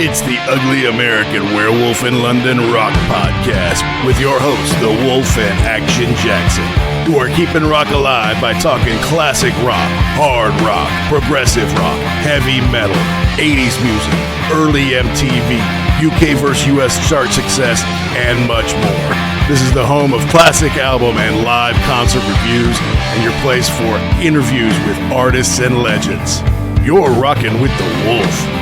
It's the Ugly American Werewolf in London Rock Podcast with your hosts, the Wolf and Action Jackson, who are keeping rock alive by talking classic rock, hard rock, progressive rock, heavy metal, 80s music, early MTV, UK vs. US chart success, and much more. This is the home of classic album and live concert reviews and your place for interviews with artists and legends. You're rocking with the Wolf.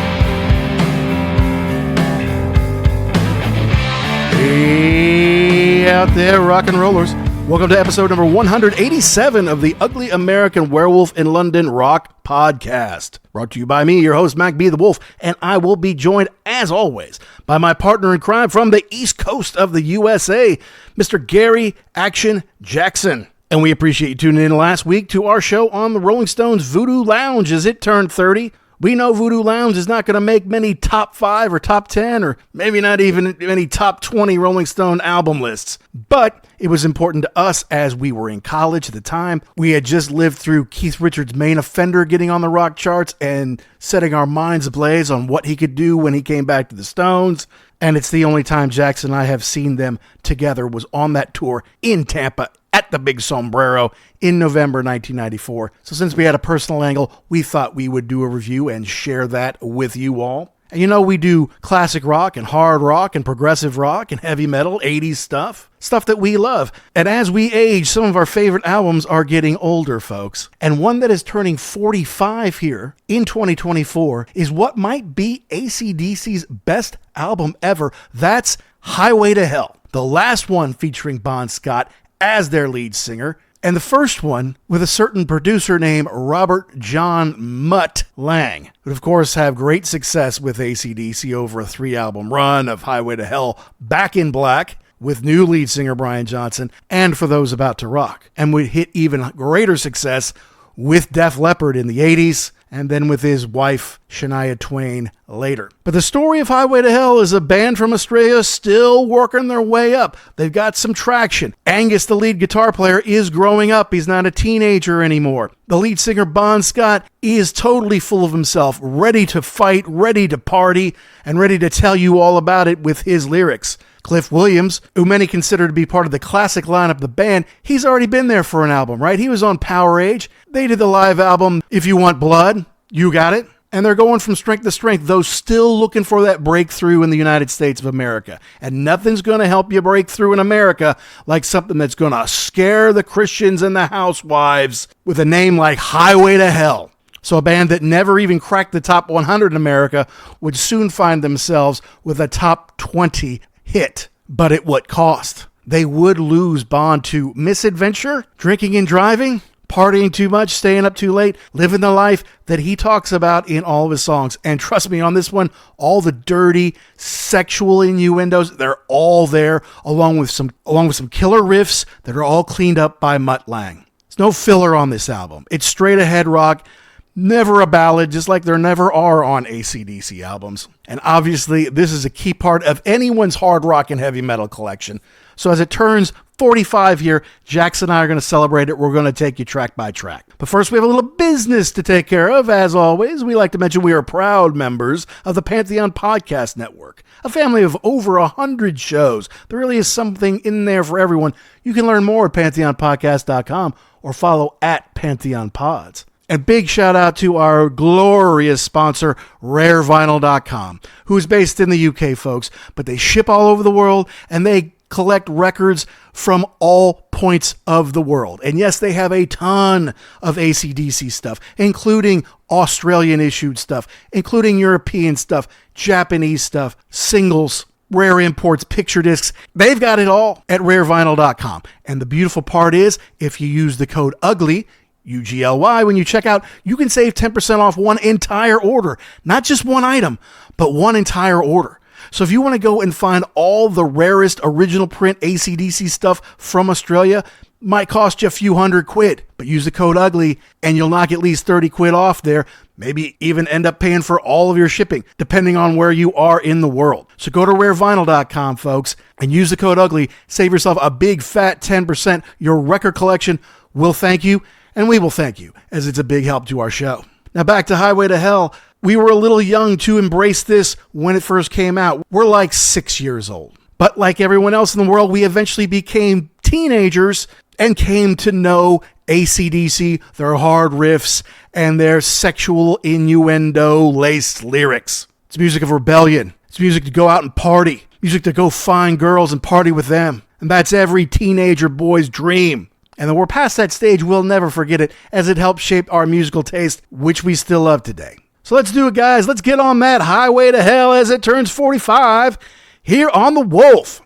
Hey out there, rock and rollers. Welcome to episode number 187 of the Ugly American Werewolf in London Rock Podcast. Brought to you by me, your host, Mac B. the Wolf, and I will be joined, as always, by my partner in crime from the East Coast of the USA, Mr. Gary Action Jackson. And we appreciate you tuning in last week to our show on the Rolling Stones Voodoo Lounge as it turned 30. We know Voodoo Lounge is not going to make many top 5 or top 10 or maybe not even any top 20 Rolling Stone album lists. But it was important to us as we were in college at the time. We had just lived through Keith Richards' Main Offender getting on the rock charts and setting our minds ablaze on what he could do when he came back to the Stones. And it's the only time Jackson and I have seen them together was on that tour in Tampa at the Big Sombrero in November 1994. So since we had a personal angle, we thought we would do a review and share that with you all. And you know, we do classic rock and hard rock and progressive rock and heavy metal, 80s stuff that we love. And as we age, some of our favorite albums are getting older, folks. And one that is turning 45 here in 2024 is what might be AC/DC's best album ever. That's Highway to Hell, the last one featuring Bon Scott as their lead singer, and the first one with a certain producer named Robert John Mutt Lange, who of course have great success with AC/DC over a 3-album run of Highway to Hell, Back in Black, with new lead singer Brian Johnson, and For Those About to Rock, and would hit even greater success with Def Leppard in the 80s, and then with his wife, Shania Twain, later. But the story of Highway to Hell is a band from Australia still working their way up. They've got some traction. Angus, the lead guitar player, is growing up. He's not a teenager anymore. The lead singer, Bon Scott, is totally full of himself, ready to fight, ready to party, and ready to tell you all about it with his lyrics. Cliff Williams, who many consider to be part of the classic lineup of the band, he's already been there for an album, right? He was on Powerage. They did the live album, If You Want Blood, You Got It. And they're going from strength to strength, though still looking for that breakthrough in the United States of America. And nothing's going to help you break through in America like something that's going to scare the Christians and the housewives with a name like Highway to Hell. So a band that never even cracked the top 100 in America would soon find themselves with a top 20 hit. But at what cost? They would lose Bon to misadventure, drinking and driving, partying too much, staying up too late, living the life that he talks about in all of his songs. And trust me, on this one, all the dirty sexual innuendos, they're all there, along with some killer riffs that are all cleaned up by Mutt Lange. There's no filler on this album. It's straight ahead rock, never a ballad, just like there never are on AC/DC albums. And obviously, this is a key part of anyone's hard rock and heavy metal collection. So as it turns 45 here, Jackson and I are going to celebrate it. We're going to take you track by track. But first, we have a little business to take care of. As always, we like to mention we are proud members of the Pantheon Podcast Network, a family of over 100 shows. There really is something in there for everyone. You can learn more at pantheonpodcast.com or follow at PantheonPods. And big shout out to our glorious sponsor, rarevinyl.com, who's based in the UK, folks, but they ship all over the world and they collect records from all points of the world. And yes, they have a ton of AC/DC stuff, including Australian issued stuff, including European stuff, Japanese stuff, singles, rare imports, picture discs. They've got it all at rarevinyl.com. And the beautiful part is, if you use the code UGLY, UGLY, when you check out, you can save 10% off one entire order. Not just one item, but one entire order. So if you want to go and find all the rarest original print AC/DC stuff from Australia, might cost you a few £100, but use the code UGLY and you'll knock at least 30 quid off there. Maybe even end up paying for all of your shipping, depending on where you are in the world. So go to rarevinyl.com, folks, and use the code UGLY. Save yourself a big fat 10%. Your record collection will thank you. And we will thank you, as it's a big help to our show. Now back to Highway to Hell. We were a little young to embrace this when it first came out. We're like 6 years old. But like everyone else in the world, we eventually became teenagers and came to know AC/DC, their hard riffs, and their sexual innuendo-laced lyrics. It's music of rebellion. It's music to go out and party. Music to go find girls and party with them. And that's every teenager boy's dream. And when we're past that stage, we'll never forget it, as it helped shape our musical taste, which we still love today. So let's do it, guys. Let's get on that highway to hell as it turns 45 here on The Wolf.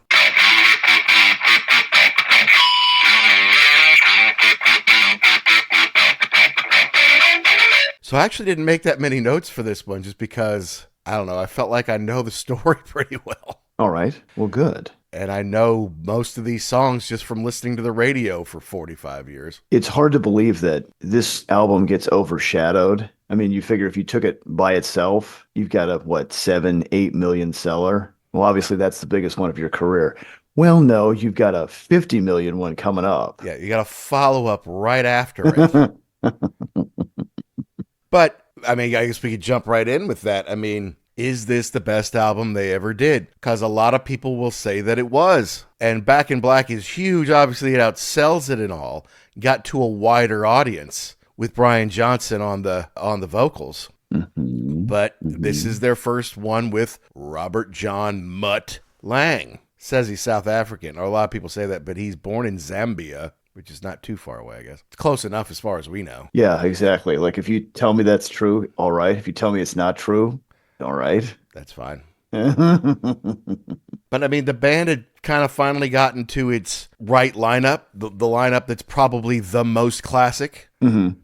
So I actually didn't make that many notes for this one just because, I don't know, I felt like I know the story pretty well. All right. Well, good. And I know most of these songs just from listening to the radio for 45 years. It's hard to believe that this album gets overshadowed. I mean, you figure if you took it by itself, you've got a, 7-8 million seller. Well, obviously, that's the biggest one of your career. Well, no, you've got a 50 million one coming up. Yeah, you got a follow-up right after it. But, I mean, I guess we could jump right in with that. I mean, is this the best album they ever did? Because a lot of people will say that it was. And Back in Black is huge. Obviously, it outsells it and all. Got to a wider audience with Brian Johnson on the vocals. Mm-hmm. But this is their first one with Robert John Mutt Lange. Says he's South African. Or a lot of people say that, but he's born in Zambia, which is not too far away, I guess. It's close enough as far as we know. Yeah, exactly. Like, if you tell me that's true, all right. If you tell me it's not true, all right. That's fine. But, I mean, the band had kind of finally gotten to its right lineup, the lineup that's probably the most classic,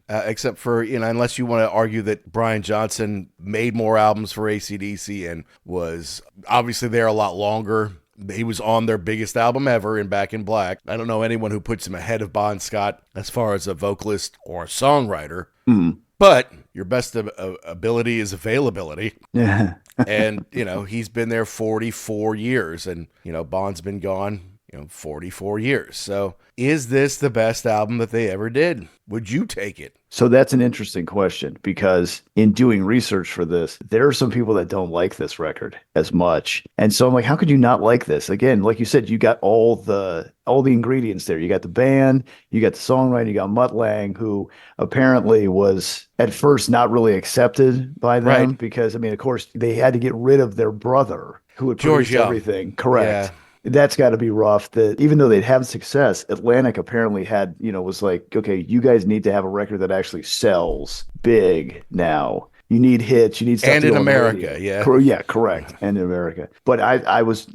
except for, unless you want to argue that Brian Johnson made more albums for AC/DC and was obviously there a lot longer. He was on their biggest album ever in Back in Black. I don't know anyone who puts him ahead of Bon Scott as far as a vocalist or a songwriter. Mm-hmm. But your best ability is availability. Yeah. And, he's been there 44 years. And, Bon's been gone, 44 years. So is this the best album that they ever did? Would you take it? So that's an interesting question, because in doing research for this, there are some people that don't like this record as much. And so I'm like, how could you not like this? Again, like you said, you got all the ingredients there. You got the band, you got the songwriter, you got Mutt Lange, who apparently was at first not really accepted by them, right, because, I mean, of course, they had to get rid of their brother who had produced everything. Correct. Yeah. That's got to be rough. That even though they'd have success, Atlantic apparently had, was like, okay, you guys need to have a record that actually sells big now. You need hits. You need stuff. And in America, yeah. Yeah, correct. And in America. But I was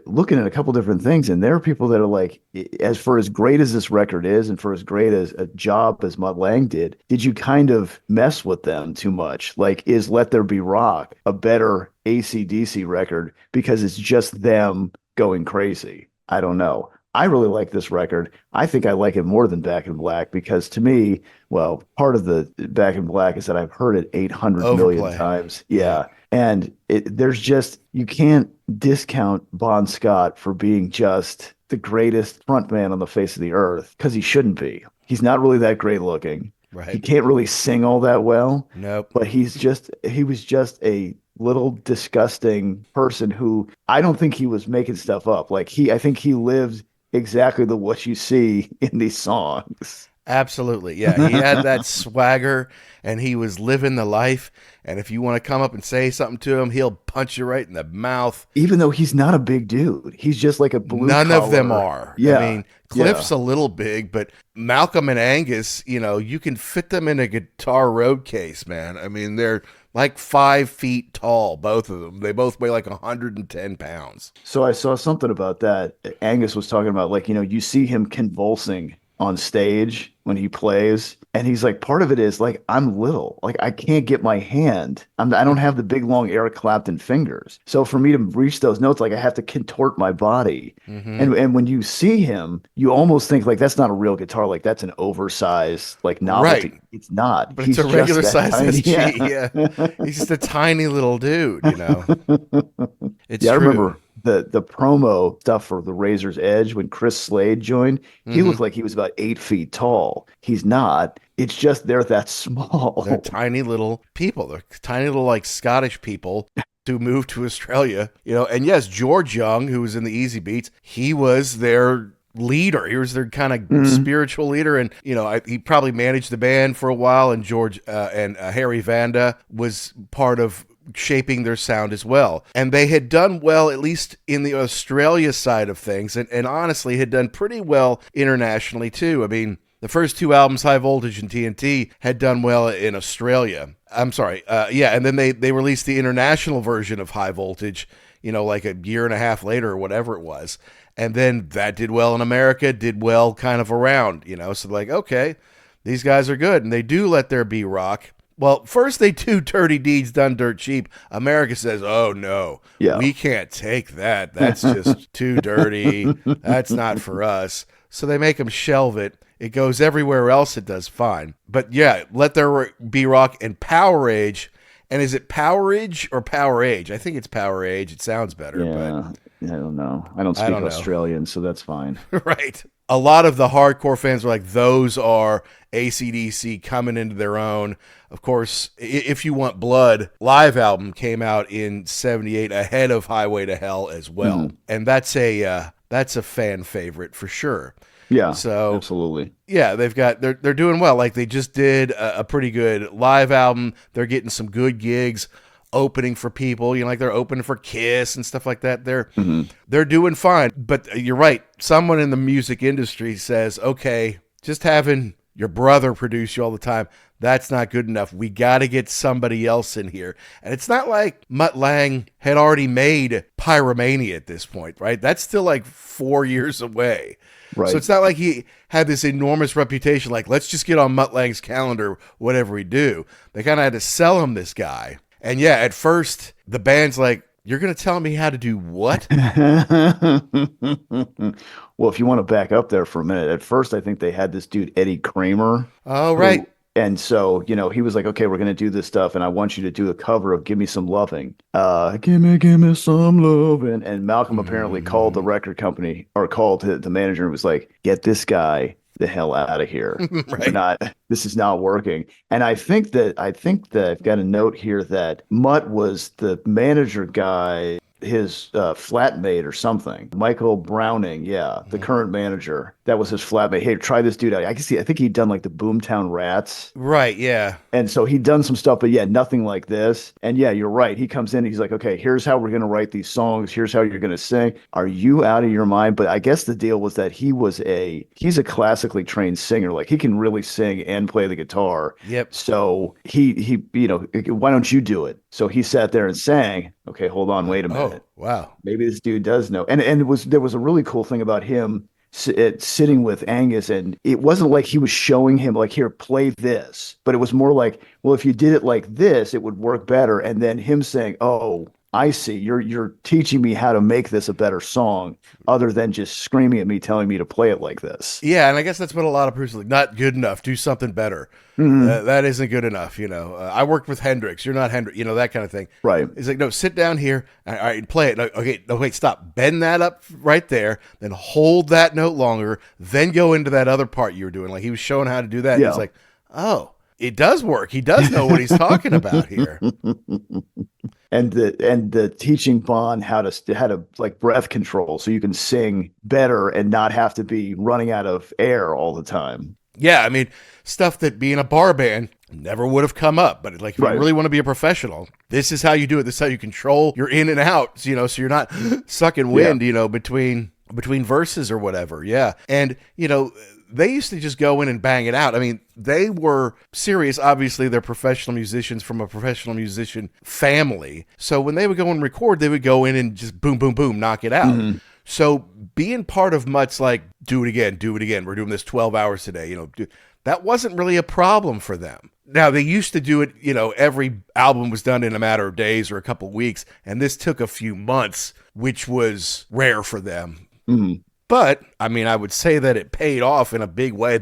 looking at a couple different things, and there are people that are like, as for as great as this record is, and for as great as a job as Mutt Lange did you kind of mess with them too much? Like, is Let There Be Rock a better AC/DC record because it's just them going crazy? I don't know. I really like this record. I think I like it more than Back in Black because, to me, well, part of the Back in Black is that I've heard it 800 million times. Yeah. And there's just, you can't discount Bon Scott for being just the greatest frontman on the face of the earth, because he shouldn't be. He's not really that great looking. Right. He can't really sing all that well. Nope. But he was just a little disgusting person who, I don't think he was making stuff up. Like, I think he lived exactly what you see in these songs. Absolutely. Yeah. He had that swagger and he was living the life. And if you want to come up and say something to him, he'll punch you right in the mouth. Even though he's not a big dude. He's just like a blue None collar. of them are. Yeah. I mean, Cliff's a little big, but Malcolm and Angus, you can fit them in a guitar road case, man. I mean, they're like 5 feet tall, both of them. They both weigh like 110 pounds. So I saw something about that. Angus was talking about, like, you see him convulsing on stage when he plays, and he's like, part of it is like, I'm little, like I can't get my hand, I don't have the big long Eric Clapton fingers, so for me to reach those notes, like I have to contort my body. And when you see him, you almost think like that's not a real guitar, like that's an oversized like novelty. Right. It's not, but he's it's a regular size SG. Yeah. He's just a tiny little dude. It's true. I remember the promo stuff for the Razor's Edge when Chris Slade joined, he looked like he was about 8 feet tall. He's not. It's just they're that small. They're tiny little people. They're tiny little like Scottish people who moved to Australia, and yes, George Young, who was in the Easy Beats, he was their leader. He was their kind of spiritual leader, and he probably managed the band for a while. And George and Harry Vanda was part of shaping their sound as well. And they had done well, at least in the Australia side of things, and honestly had done pretty well internationally too. I mean, the first two albums, High Voltage and TNT, had done well in Australia. I'm sorry, and then they released the international version of High Voltage, like a year and a half later or whatever it was. And then that did well in America, did well kind of around, so like, okay, these guys are good. And they do let there be rock. Well, first they do Dirty Deeds Done Dirt Cheap. America says, oh no, we can't take that. That's just too dirty. That's not for us. So they make them shelve it. It goes everywhere else. It does fine. But yeah, Let There Be Rock and Powerage. And is it Powerage or Powerage? I think it's Powerage. It sounds better. Yeah, I don't know. I don't speak Australian, so that's fine. Right. A lot of the hardcore fans are like, those are AC/DC coming into their own. Of course, If You Want Blood live album came out in '78 ahead of Highway to Hell as well. And that's a fan favorite for sure. Yeah, so absolutely. Yeah, they're doing well. Like they just did a pretty good live album. They're getting some good gigs opening for people, like they're opening for Kiss and stuff like that. They're doing fine. But you're right. Someone in the music industry says, okay, just having your brother produce you all the time, that's not good enough. We got to get somebody else in here. And it's not like Mutt Lange had already made Pyromania at this point, right? That's still like 4 years away. Right. So it's not like he had this enormous reputation, like, let's just get on Mutt Lange's calendar, whatever we do. They kind of had to sell him this guy. And yeah, at first, the band's like, you're going to tell me how to do what? Well, if you want to back up there for a minute, at first, I think they had this dude, Eddie Kramer. Oh, right. And so, he was like, okay, we're going to do this stuff. And I want you to do a cover of Give Me Some Loving. Give me some loving. And Malcolm apparently called the record company or called the manager and was like, get this guy the hell out of here. Right. This is not working. And I think that I've got a note here that Mutt was the manager guy, his flatmate or something. Michael Browning, the current manager. That was his flatmate. Hey, try this dude out. I think he'd done like the Boomtown Rats. Right, yeah. And so he'd done some stuff, but nothing like this. And you're right. He comes in, he's like, okay, here's how we're going to write these songs. Here's how you're going to sing. Are you out of your mind? But I guess the deal was that he's a classically trained singer. Like he can really sing and play the guitar. Yep. So he why don't you do it? So he sat there and sang. Okay, hold on, wait a minute. Oh, wow. Maybe this dude does know. And there was a really cool thing about him sitting with Angus, and it wasn't like he was showing him like, here, play this, but it was more like, well, if you did it like this, it would work better. And then him saying, oh, I see, you're teaching me how to make this a better song other than just screaming at me, telling me to play it like this. Yeah, and I guess that's what a lot of people are like, not good enough, do something better. That isn't good enough, I worked with Hendrix, you're not Hendrix, that kind of thing. Right. He's like, no, sit down here, all right, play it. No, okay, no, wait, stop. Bend that up right there, then hold that note longer, then go into that other part you were doing. Like he was showing how to do that. Yeah. And it's like, oh, it does work. He does know what he's talking about here. And the teaching Bon how to like breath control so you can sing better and not have to be running out of air all the time. Yeah, I mean, stuff that being a bar band never would have come up. But like, if you really want to be a professional, this is how you do it. This is how you control your in and out, so you're not sucking wind, between verses or whatever. Yeah. And, they used to just go in and bang it out. I mean, they were serious. Obviously, they're professional musicians from a professional musician family. So when they would go and record, they would go in and just boom, boom, boom, knock it out. Mm-hmm. So being part of Mutt's like, do it again. We're doing this 12 hours today. That wasn't really a problem for them. Now, they used to do it, every album was done in a matter of days or a couple of weeks. And this took a few months, which was rare for them. Mm-hmm. But, I mean, I would say that it paid off in a big way.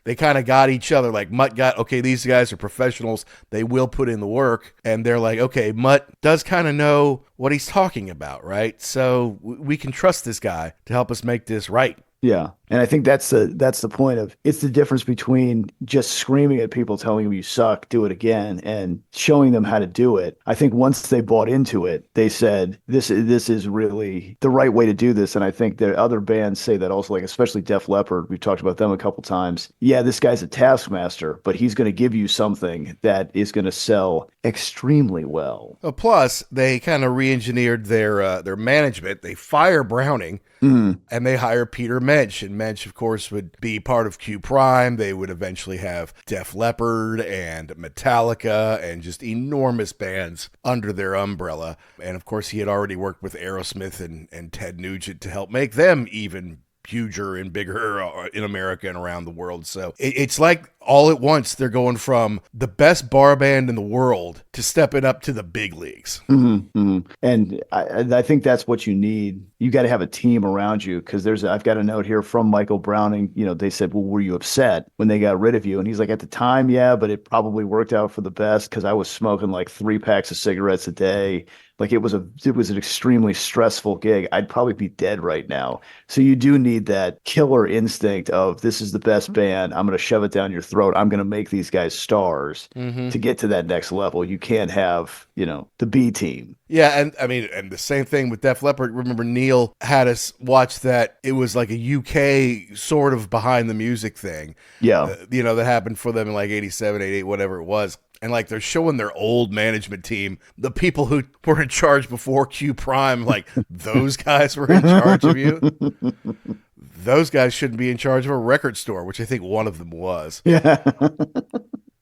they kind of got each other. Like Mutt got, okay, these guys are professionals. They will put in the work. And they're like, okay, Mutt does kind of know what he's talking about, right? So we can trust this guy to help us make this right. Yeah. And I think that's the point of it's the difference between just screaming at people telling them you suck, do it again, and showing them how to do it. I think once they bought into it, they said this is really the right way to do this. And I think that other bands say that also, like especially Def Leppard. We've talked about them a couple times. Yeah, this guy's a taskmaster, but he's going to give you something that is going to sell extremely well. Plus, they kind of re-engineered their management. They fire Browning. And they hire Peter Mensch, and Mensch, of course, would be part of Q Prime. They would eventually have Def Leppard and Metallica and just enormous bands under their umbrella. And of course, he had already worked with Aerosmith and Ted Nugent to help make them even huger and bigger in America and around the world. So it's like all at once they're going from the best bar band in the world to stepping up to the big leagues. And I think that's what you need. You got to have a team around you, because I've got a note here from Michael Browning. They said, well, were you upset when they got rid of you? And he's like, at the time, yeah, but it probably worked out for the best, because I was smoking like 3 packs of cigarettes a day. Like it was an extremely stressful gig. I'd probably be dead right now. So you do need that killer instinct of, this is the best band. I'm going to shove it down your throat. I'm going to make these guys stars to get to that next level. You can't have, the B team. Yeah, and the same thing with Def Leppard. Remember, Neil had us watch that. It was like a UK sort of behind the music thing. Yeah. That happened for them in like 87, 88, whatever it was. And like they're showing their old management team, the people who were in charge before Q Prime, like those guys were in charge of you. Those guys shouldn't be in charge of a record store, which I think one of them was. Yeah.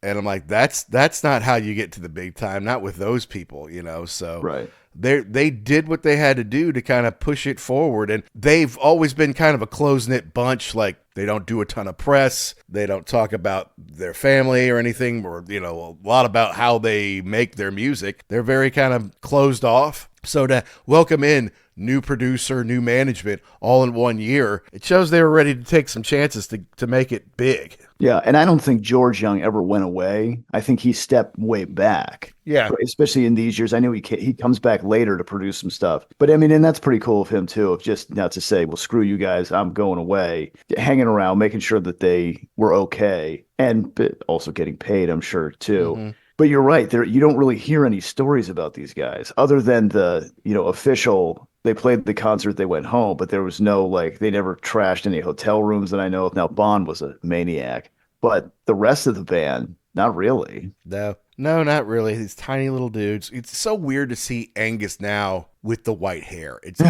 And I'm like, that's not how you get to the big time, not with those people, So right. They did what they had to do to kind of push it forward. And they've always been kind of a close-knit bunch. Like, they don't do a ton of press. They don't talk about their family or anything, or, a lot about how they make their music. They're very kind of closed off. So to welcome in new producer, new management all in 1 year, it shows they were ready to take some chances to make it big. Yeah, and I don't think George Young ever went away. I think he stepped way back. Yeah. Especially in these years. I know he comes back later to produce some stuff. But and that's pretty cool of him too, of just not to say, well, screw you guys, I'm going away. Hanging around, making sure that they were okay. And also getting paid, I'm sure, too. But you're right. You don't really hear any stories about these guys other than the, official. They played the concert, they went home, but there was no, they never trashed any hotel rooms that I know of. Now, Bond was a maniac, but the rest of the band, not really. No, not really. These tiny little dudes. It's so weird to see Angus now with the white hair. It's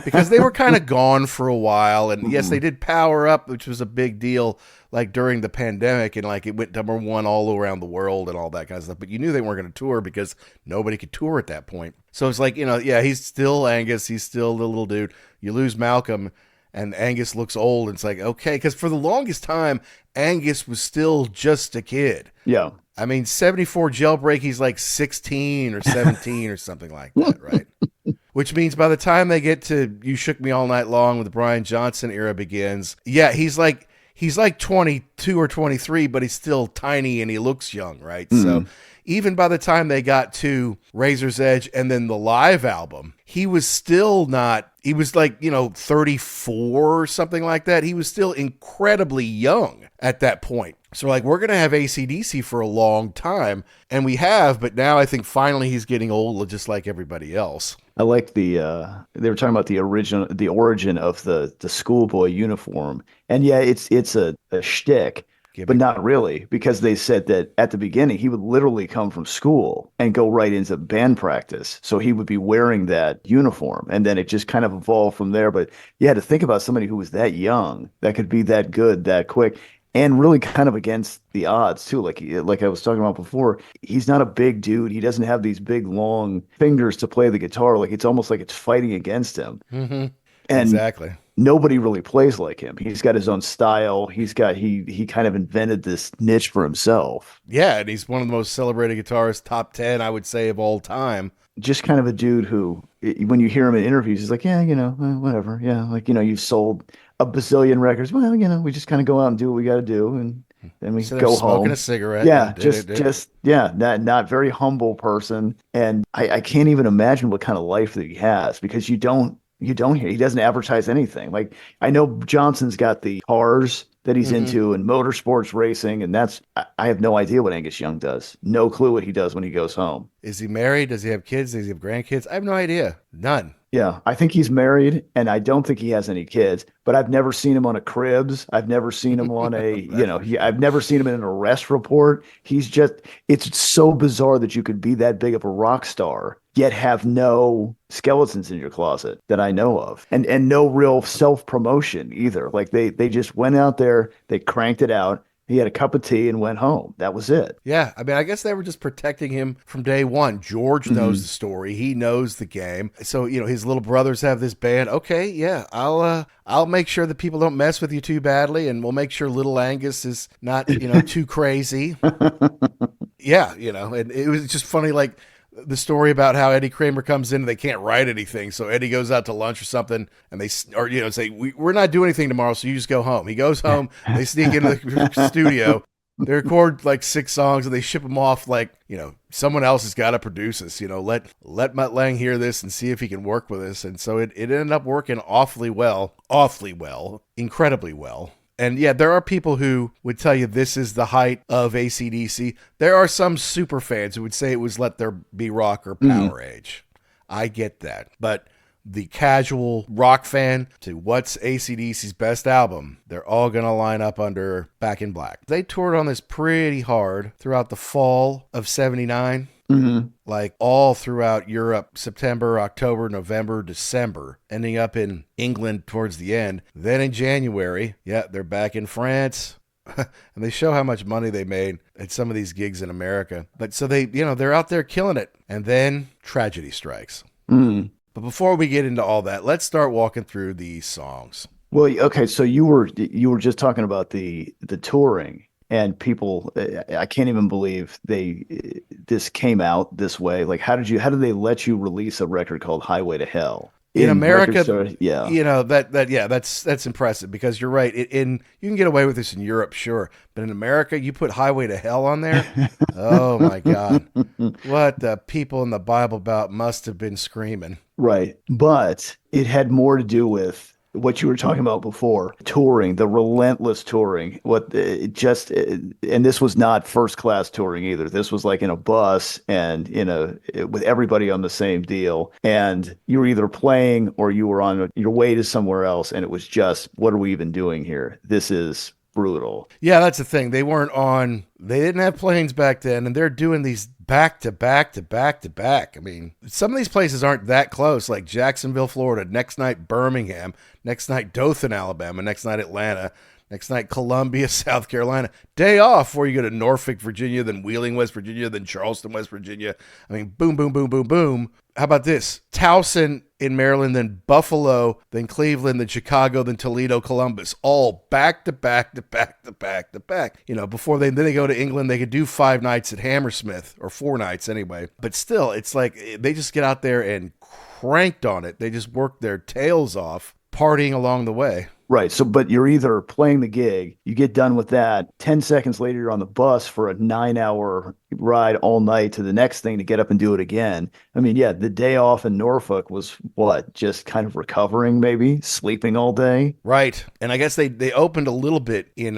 because they were kind of gone for a while. And yes, they did Power Up, which was a big deal, like during the pandemic. And like it went #1 all around the world and all that kind of stuff. But you knew they weren't going to tour because nobody could tour at that point. So it's like, yeah, he's still Angus. He's still the little dude. You lose Malcolm and Angus looks old. And it's like, okay, because for the longest time, Angus was still just a kid. Yeah. 74 Jailbreak, he's like 16 or 17 or something like that, right? Which means by the time they get to You Shook Me All Night Long, with the Brian Johnson era begins, yeah, he's like 22 or 23, but he's still tiny and he looks young, right? So even by the time they got to Razor's Edge and then the live album, he was still not, he was like, 34 or something like that. He was still incredibly young at that point. So we're going to have AC/DC for a long time. And we have, but now I think finally he's getting old just like everybody else. I like they were talking about the origin of the schoolboy uniform. And yeah, it's a shtick, but not really, because they said that at the beginning, he would literally come from school and go right into band practice. So he would be wearing that uniform, and then it just kind of evolved from there. But you had to think about somebody who was that young, that could be that good, that quick. And really kind of against the odds, too. Like I was talking about before, he's not a big dude. He doesn't have these big, long fingers to play the guitar. Like, it's almost like it's fighting against him. Mm-hmm. And exactly. Nobody really plays like him. He's got his own style. He kind of invented this niche for himself. Yeah, and he's one of the most celebrated guitarists, top 10, I would say, of all time. just kind of a dude who, when you hear him in interviews, he's like, yeah, whatever. Yeah. Like, you've sold a bazillion records. Well, we just kind of go out and do what we got to do. And then we So they're go smoking a home. cigarette Yeah. and Yeah. Not very humble person. And I can't even imagine what kind of life that he has because you don't hear, he doesn't advertise anything. Like I know Johnson's got the cars that he's hmm into and motorsports racing. And I have no idea what Angus Young does. No clue what he does when he goes home. Is he married? Does he have kids? Does he have grandkids? I have no idea. None. Yeah, I think he's married, and I don't think he has any kids. But I've never seen him on a Cribs. I've never seen him on I've never seen him in an arrest report. It's so bizarre that you could be that big of a rock star, yet have no skeletons in your closet that I know of, and no real self promotion either. Like they just went out there, they cranked it out. He had a cup of tea and went home. That was it. Yeah, I mean, I guess they were just protecting him from day one. George knows Hmm. the story; he knows the game. So his little brothers have this band. Okay, yeah, I'll make sure that people don't mess with you too badly, and we'll make sure little Angus is not too crazy. Yeah, and it was just funny, like the story about how Eddie Kramer comes in and they can't write anything. So Eddie goes out to lunch or something and they, say, we're not doing anything tomorrow. So you just go home. He goes home. They sneak into the studio. They record like 6 songs and they ship them off like, someone else has got to produce this, let Mutt Lange hear this and see if he can work with us. And so it ended up working awfully well, incredibly well. And yeah, there are people who would tell you this is the height of AC/DC. There are some super fans who would say it was Let There Be Rock or Powerage. I get that. But the casual rock fan to what's AC/DC's best album, they're all going to line up under Back in Black. They toured on this pretty hard throughout the fall of 79. Hmm. Like all throughout Europe, September, October, November, December, ending up in England towards the end. Then in January, they're back in France. And they show how much money they made at some of these gigs in America. But so they're out there killing it. And then tragedy strikes. Mm. But before we get into all that, let's start walking through these songs. Well, okay, so you were just talking about the touring and people. I can't even believe this came out this way. Like, how did they let you release a record called Highway to Hell In America? Yeah, that's impressive because you're right. You can get away with this in Europe, sure, but in America, you put Highway to Hell on there. Oh my God, what the people in the Bible Belt must have been screaming. right. But it had more to do with what you were talking about before, touring, the relentless touring. And this was not first class touring either. This was like in a bus and with everybody on the same deal. And you were either playing or you were on your way to somewhere else. And it was just, what are we even doing here? This is brutal. Yeah, that's the thing. They didn't have planes back then, and they're doing these back to back to back to back. I mean, some of these places aren't that close, like Jacksonville, Florida, next night Birmingham, next night Dothan, Alabama, next night Atlanta, next night Columbia, South Carolina. Day off where you go to Norfolk, Virginia, then Wheeling, West Virginia, then Charleston, West Virginia. I mean, boom, boom, boom, boom, boom. How about this? Towson in Maryland, then Buffalo, then Cleveland, then Chicago, then Toledo, Columbus, all back to back to back to back to back. Before then they go to England, they could do 5 nights at Hammersmith, or 4 nights anyway. But still, it's like they just get out there and cranked on it. They just work their tails off, partying along the way. Right. So, but you're either playing the gig, you get done with that, 10 seconds later, you're on the bus for a 9-hour ride all night to the next thing to get up and do it again. I mean, yeah, the day off in Norfolk was what? Just kind of recovering, maybe sleeping all day. Right. And I guess they opened a little bit in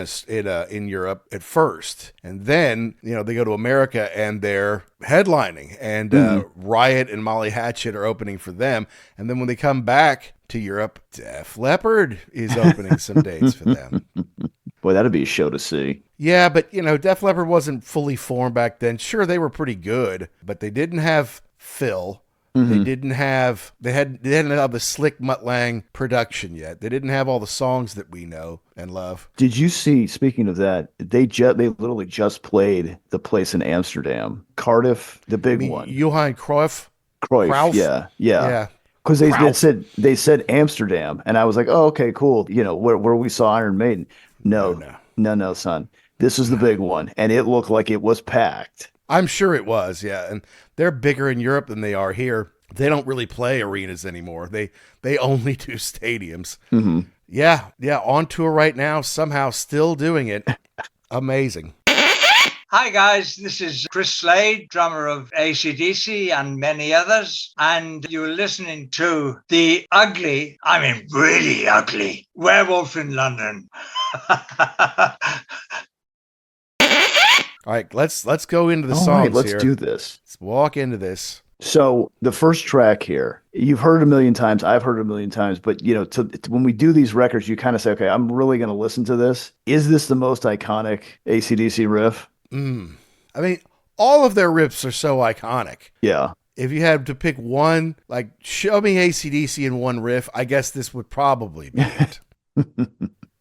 Europe at first. And then, they go to America and they're headlining and Riot and Molly Hatchet are opening for them. And then when they come back to Europe, Def Leppard is opening some dates for them. Boy, that'd be a show to see. Yeah, but Def Leppard wasn't fully formed back then. Sure, they were pretty good, but they didn't have Phil. Mm-hmm. They hadn't have the slick Mutt Lange production yet. They didn't have all the songs that we know and love. Did you see, speaking of that, they literally just played the place in Amsterdam, Cardiff, the big one. Johan Cruyff? Cruyff, yeah. Because they said Amsterdam, and I was like, oh, okay, cool. Where we saw Iron Maiden. No, son. This is the big one, and it looked like it was packed. I'm sure it was, yeah. And they're bigger in Europe than they are here. They don't really play arenas anymore. They only do stadiums. Mm-hmm. Yeah, on tour right now, somehow still doing it. Amazing. Hi guys, this is Chris Slade, drummer of AC/DC and many others, and you're listening to the really ugly, Werewolf in London. All right, let's go into the songs All right, let's here. do this. Let's walk into this. So the first track here, you've heard it a million times. I've heard it a million times. But, when we do these records, you kind of say, okay, I'm really going to listen to this. Is this the most iconic AC/DC riff? I mean, all of their riffs are so iconic. Yeah. If you had to pick one, like, show me AC/DC in one riff, I guess this would probably be it.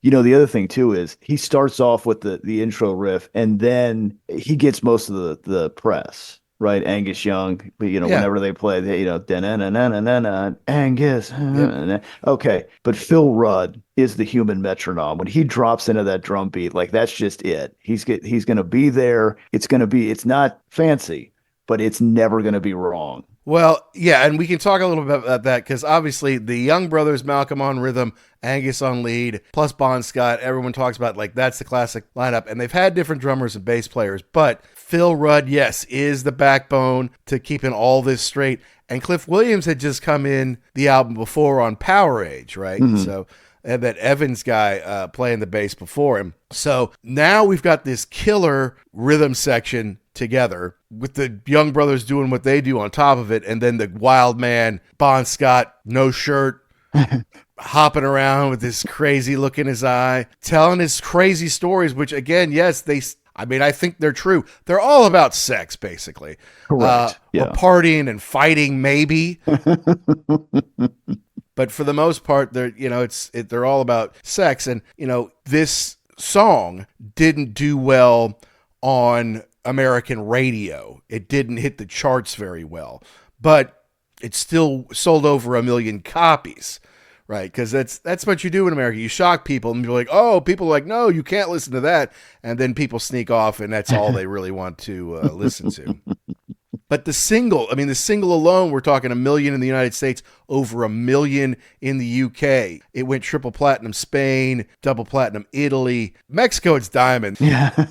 The other thing too is he starts off with the intro riff, and then he gets most of the press, right? Angus Young, whenever they play, da-na-na-na-na-na, Angus. Yep. Okay, but Phil Rudd is the human metronome. When he drops into that drum beat, like that's just it. He's going to be there. It's not fancy, but it's never going to be wrong. Well, yeah, and we can talk a little bit about that because obviously the Young brothers, Malcolm on rhythm, Angus on lead, plus Bon Scott, everyone talks about like that's the classic lineup, and they've had different drummers and bass players, but Phil Rudd, yes, is the backbone to keeping all this straight. And Cliff Williams had just come in the album before on Powerage, right? Mm-hmm. So and that Evans guy playing the bass before him. So now we've got this killer rhythm section together with the Young brothers doing what they do on top of it, and then the wild man Bon Scott, no shirt, hopping around with this crazy look in his eye, telling his crazy stories, which again, yes, I think they're true. They're all about sex, basically. Correct. Or partying and fighting, maybe. But for the most part, they're all about sex. And, this song didn't do well on American radio. It didn't hit the charts very well, but it still sold over 1 million copies, right? Because that's what you do in America. You shock people and you're like, oh, people are like, no, you can't listen to that. And then people sneak off and that's all they really want to listen to. But the single alone, we're talking 1 million in the United States, over 1 million in the UK. It went triple platinum Spain, double platinum Italy, Mexico. It's diamond. Yeah.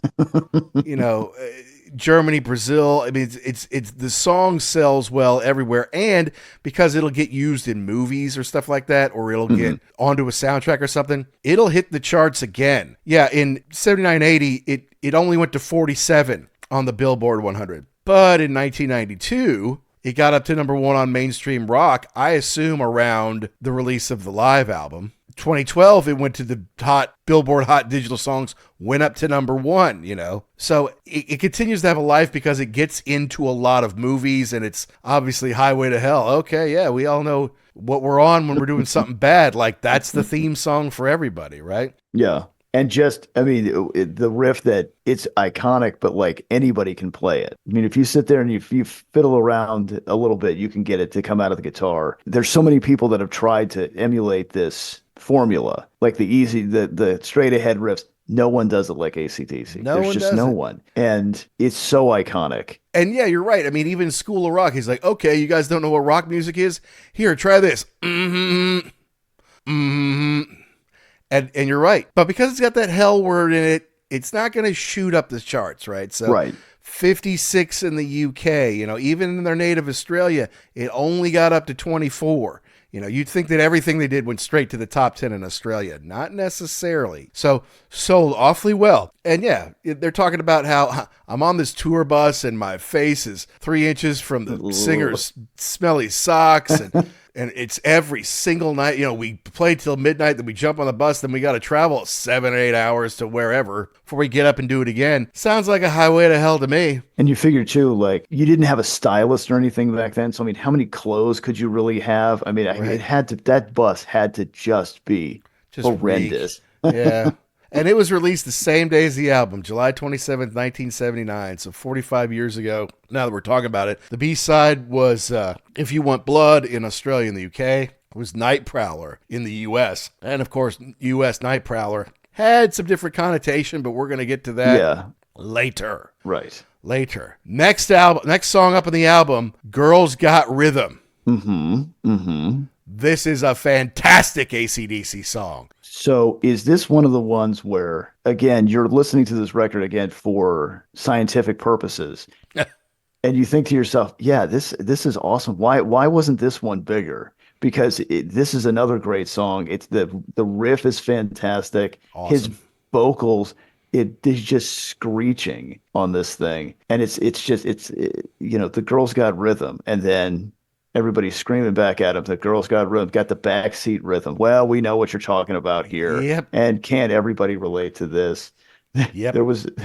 Germany, Brazil. I mean, it's the song sells well everywhere, and because it'll get used in movies or stuff like that, or it'll get onto a soundtrack or something, it'll hit the charts again. Yeah, in 79-80, it only went to 47 on the Billboard 100. But in 1992, it got up to number 1 on mainstream rock, I assume around the release of the live album. 2012, it went to the Billboard Hot Digital Songs, went up to number 1, So it continues to have a life because it gets into a lot of movies, and it's obviously Highway to Hell. Okay, yeah, we all know what we're on when we're doing something bad. Like, that's the theme song for everybody, right? Yeah. And the riff that it's iconic, but like anybody can play it. I mean, if you sit there and you fiddle around a little bit, you can get it to come out of the guitar. There's so many people that have tried to emulate this formula, like the straight ahead riffs. No one does it like AC/DC. There's just no one. And it's so iconic. And yeah, you're right. I mean, even School of Rock, he's like, okay, you guys don't know what rock music is? Here, try this. Mm-hmm. Mm-hmm. And you're right. But because it's got that hell word in it, it's not going to shoot up the charts, right? So right. 56 in the UK, even in their native Australia, it only got up to 24. You'd think that everything they did went straight to the top 10 in Australia. Not necessarily. So sold awfully well. And yeah, they're talking about how I'm on this tour bus and my face is 3 inches from the singer's smelly socks. And it's every single night. We play till midnight, then we jump on the bus, then we got to travel 7 or 8 hours to wherever before we get up and do it again. Sounds like a highway to hell to me. And you figure too, like you didn't have a stylist or anything back then. So I mean, how many clothes could you really have? I mean, right. That bus had to just be horrendous. Yeah. And it was released the same day as the album, July 27th, 1979. So 45 years ago, now that we're talking about it. The B-side was If You Want Blood in Australia and the UK. It was Nightprowler in the US. And of course, US Nightprowler had some different connotation, but we're going to get to that later. Right. later. Next song up on the album, Girls Got Rhythm. This is a fantastic AC/DC song. So is this one of the ones where, again, you're listening to this record again for scientific purposes, and you think to yourself, yeah, this is awesome. Why wasn't this one bigger? Because this is another great song. It's the riff is fantastic. Awesome. His vocals, it is just screeching on this thing, and it's the Girls Got Rhythm, and then everybody's screaming back at him. The Girls Got Rhythm, got the backseat rhythm. Well, we know what you're talking about here. Yep. And can't everybody relate to this? Yep.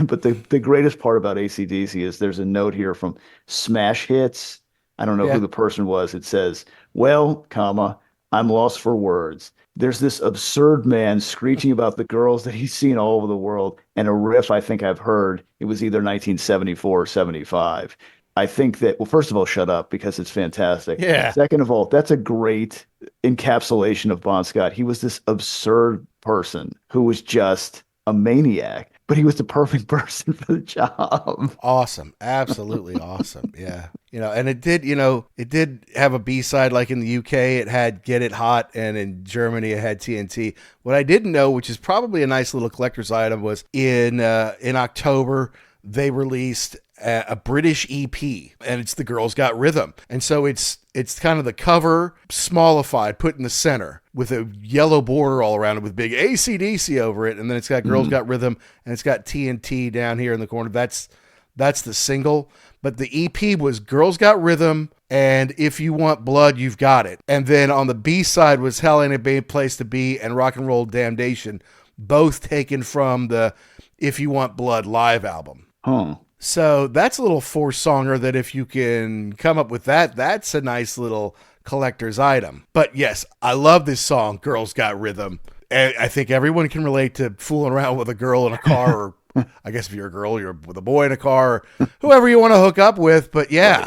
But the greatest part about AC/DC is there's a note here from Smash Hits. I don't know who the person was. It says, well, comma, I'm lost for words. There's this absurd man screeching about the girls that he's seen all over the world, and a riff I think I've heard. It was either 1974 or 75. I think that, well, first of all, shut up, because it's fantastic. Yeah. Second of all, that's a great encapsulation of Bon Scott. He was this absurd person who was just a maniac, but he was the perfect person for the job. Awesome. Absolutely awesome. Yeah. And it did have a B-side, like in the UK, it had Get It Hot, and in Germany it had TNT. What I didn't know, which is probably a nice little collector's item, was in October, they released a British EP, and it's The Girls Got Rhythm. And so it's kind of the cover smallified, put in the center with a yellow border all around it with big AC/DC over it. And then it's got Girls Got Rhythm, and it's got TNT down here in the corner. That's the single. But the EP was Girls Got Rhythm and If You Want Blood, You've Got It. And then on the B side was Hell Ain't a Bad Place to Be and Rock and Roll Damnation, both taken from the If You Want Blood live album. Huh. So that's a little four-songer that if you can come up with that, that's a nice little collector's item. But yes, I love this song, Girls Got Rhythm. And I think everyone can relate to fooling around with a girl in a car, or I guess if you're a girl, you're with a boy in a car, or whoever you want to hook up with. But yeah,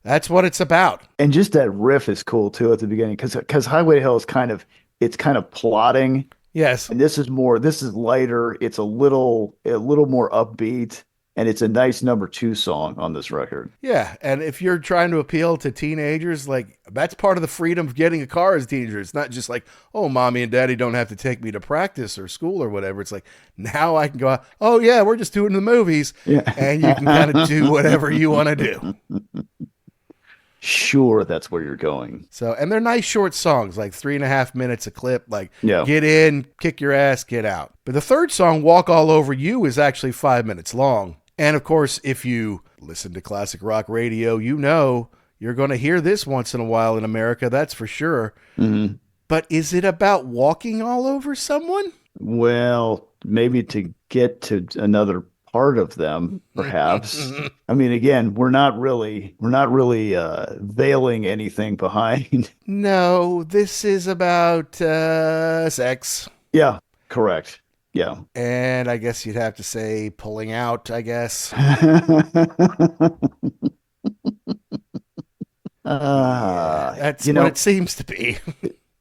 That's what it's about. And just that riff is cool too at the beginning, because Highway to Hell is kind of plotting. Yes. And this is lighter. It's a little more upbeat. And it's a nice number 2 song on this record. Yeah, and if you're trying to appeal to teenagers, like, that's part of the freedom of getting a car as a teenager. It's not just like, oh, mommy and daddy don't have to take me to practice or school or whatever. It's like, now I can go out, oh, yeah, we're just doing the movies. Yeah. And you can kind of do whatever you want to do. Sure, that's where you're going. So, and they're nice short songs, like 3.5 minutes a clip. Like, Get in, kick your ass, get out. But the third song, Walk All Over You, is actually 5 minutes long. And of course, if you listen to classic rock radio, you know you're going to hear this once in a while in America, that's for sure. Mm-hmm. But is it about walking all over someone? Well, maybe to get to another part of them, perhaps. I mean, again, we're not really veiling anything behind. No, this is about sex. Yeah, correct. Yeah. And I guess you'd have to say pulling out, I guess. That's what it seems to be.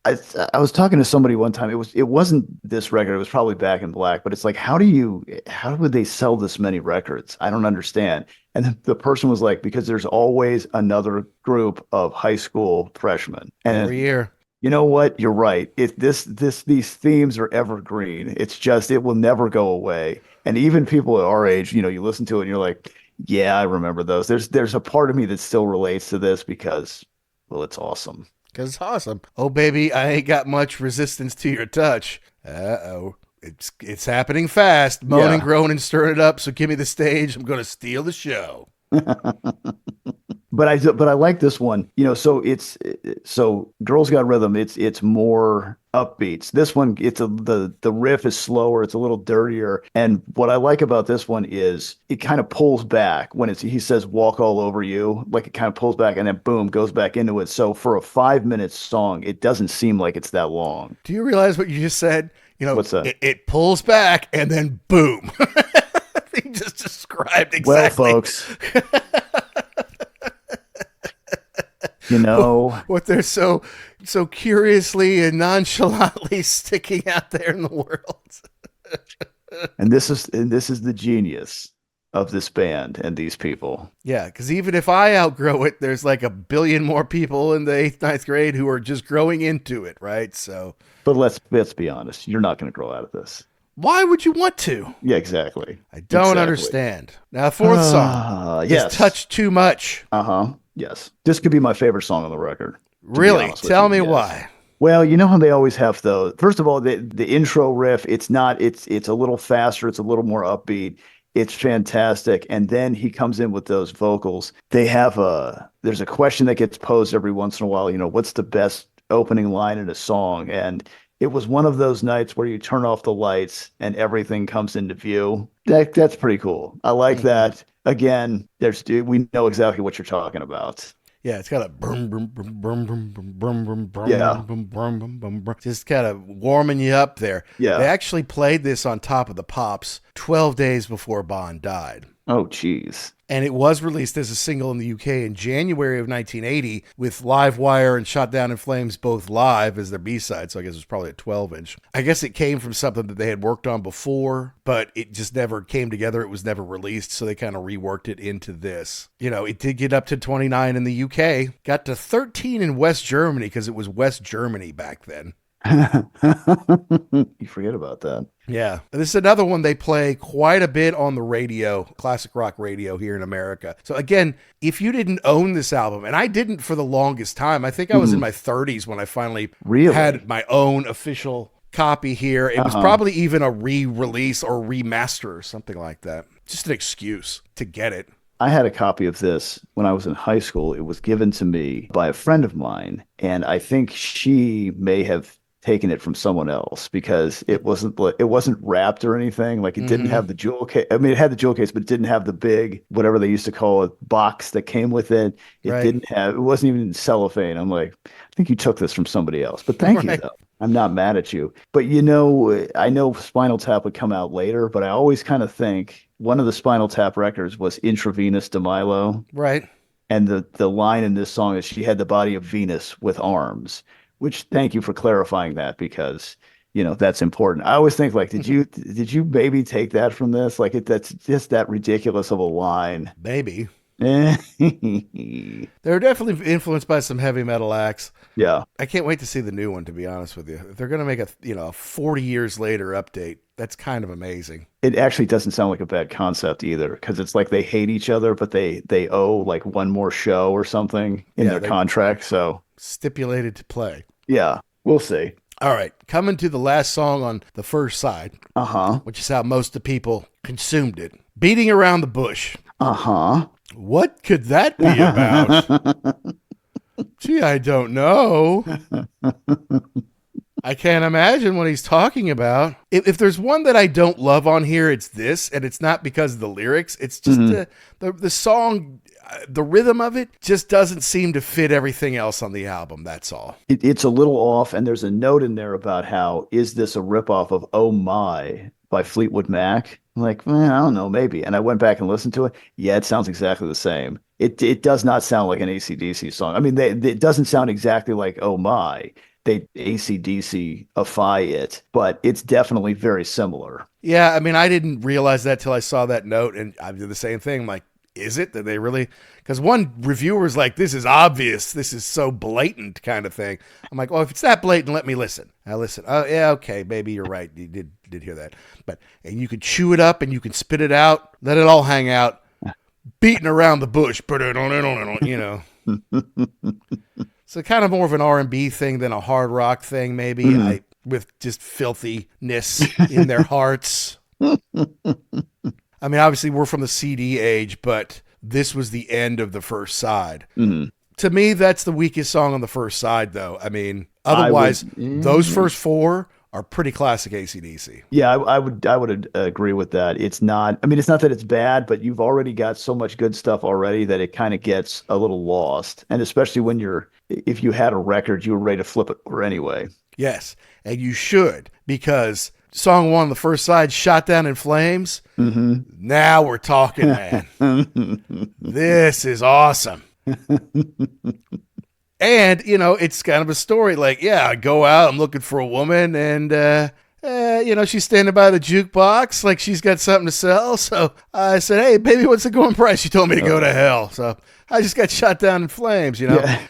I was talking to somebody one time. It wasn't this record. It was probably Back in Black, but it's like, how would they sell this many records? I don't understand. And the person was like, because there's always another group of high school freshmen. And every year. You know what? You're right. These themes are evergreen. It's just, it will never go away. And even people at our age, you listen to it and you're like, yeah, I remember those. There's a part of me that still relates to this because, well, it's awesome. Because it's awesome. Oh, baby, I ain't got much resistance to your touch. Uh-oh. It's happening fast. Moaning, groaning, stirring it up. So give me the stage. I'm going to steal the show. But I like this one, so Girls Got Rhythm. It's more upbeats. This one, the riff is slower. It's a little dirtier. And what I like about this one is it kind of pulls back when he says walk all over you, like it kind of pulls back and then boom, goes back into it. So for a 5-minute song, it doesn't seem like it's that long. Do you realize what you just said? What's that? It pulls back and then boom. He just described exactly. Well, folks. What they're so curiously and nonchalantly sticking out there in the world. and this is the genius. of this band and these people. Yeah, because even if I outgrow it, there's like a billion more people in the 8th, ninth grade who are just growing into it, right? So, But let's be honest, you're not going to grow out of this. why would you want to? Yeah, exactly. I don't understand. Now, the fourth song yes. is Touch Too Much. Yes. This could be my favorite song on the record. Really? Tell me why. Well, you know how they always have those. First of all, the intro riff, it's a little faster, it's a little more upbeat. It's fantastic. And then he comes in with those vocals. There's a question that gets posed every once in a while, what's the best opening line in a song? And it was one of those nights where you turn off the lights and everything comes into view. That's pretty cool. I like that. Again, we know exactly what you're talking about. Yeah, it's got a brum brum brum brum brum brum brum brum Yeah. brum brum brum brum brum, just kind of warming you up there. Yeah. They actually played this on Top of the Pops 12 days before Bond died. Oh, geez. And it was released as a single in the UK in January of 1980 with Live Wire and Shot Down in Flames both live as their B-side. So I guess it was probably a 12-inch. I guess it came from something that they had worked on before, but it just never came together. It was never released. So they kind of reworked it into this. It did get up to 29 in the UK, got to 13 in West Germany because it was West Germany back then. You forget about that. Yeah. This is another one they play quite a bit on the radio, classic rock radio here in America. So again, if you didn't own this album, and I didn't for the longest time, I think I was in my 30s when I finally had my own official copy here. It was probably even a re-release or remaster or something like that. Just an excuse to get it. I had a copy of this when I was in high school. It was given to me by a friend of mine, and I think she may have taken it from someone else because it wasn't wrapped or anything. Like it didn't have the jewel case. I mean, it had the jewel case, but it didn't have the big, whatever they used to call it, box that came with it. It wasn't even in cellophane. I'm like, I think you took this from somebody else, but thank you though. I'm not mad at you. But I know Spinal Tap would come out later, but I always kind of think one of the Spinal Tap records was Intravenous de Milo. Right. And the line in this song is she had the body of Venus with arms. Which thank you for clarifying that because that's important. I always think like, did you maybe take that from this? Like that's just that ridiculous of a line. Maybe. They're definitely influenced by some heavy metal acts. Yeah. I can't wait to see the new one, to be honest with you. If they're going to make a 40 years later update, that's kind of amazing. It actually doesn't sound like a bad concept either because it's like they hate each other, but they owe like one more show or something in their contract. So stipulated to play. Yeah, we'll see. All right, coming to the last song on the first side, which is how most of the people consumed it. Beating Around the Bush. What could that be about? Gee, I don't know. I can't imagine what he's talking about. If there's one that I don't love on here, it's this, and it's not because of the lyrics. It's just the song, the rhythm of it just doesn't seem to fit everything else on the album. That's all. It's a little off, and there's a note in there about how, is this a ripoff of Oh My by Fleetwood Mac? I'm like, I don't know, maybe. And I went back and listened to it. Yeah, it sounds exactly the same. It does not sound like an AC/DC song. I mean, it doesn't sound exactly like Oh My. They AC/DC-ify it, but it's definitely very similar. Yeah, I mean, I didn't realize that till I saw that note, and I did the same thing. I'm like, is it? Did they really? Because one reviewer's like, this is obvious. This is so blatant kind of thing. I'm like, well, if it's that blatant, let me listen. I listen. Oh, yeah, okay, maybe you're right. You did hear that. And you can chew it up and you can spit it out. Let it all hang out. Beating around the bush. So kind of more of an R&B thing than a hard rock thing, maybe, with just filthiness in their hearts. I mean, obviously, we're from the CD age, but this was the end of the first side. To me, that's the weakest song on the first side, though. I mean, otherwise, those first four are pretty classic AC/DC. Yeah, I would agree with that. It's not that it's bad, but you've already got so much good stuff already that it kind of gets a little lost. And especially if you had a record, you were ready to flip it over anyway. Yes, and you should, because song one on the first side, Shot Down in Flames. Now we're talking, man. This is awesome. And, it's kind of a story like, yeah, I go out, I'm looking for a woman, and she's standing by the jukebox like she's got something to sell. So I said, hey, baby, what's the going price? She told me to go to hell. So I just got shot down in flames, Yeah.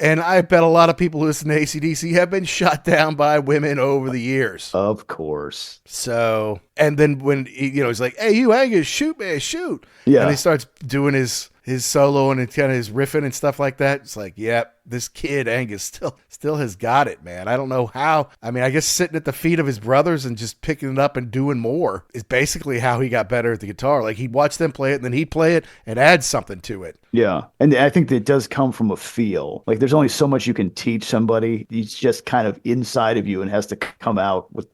And I bet a lot of people who listen to AC/DC have been shot down by women over the years. Of course. So, and then when, he's like, hey, you Angus, shoot, man, shoot. Yeah. And he starts doing his solo and kind of his riffing and stuff like that. It's like, yep, this kid, Angus, still has got it, man. I don't know how. I mean, I guess sitting at the feet of his brothers and just picking it up and doing more is basically how he got better at the guitar. Like, he'd watch them play it, and then he'd play it and add something to it. Yeah. And I think that it does come from a feel. Like, there's only so much you can teach somebody. It's just kind of inside of you and has to come out with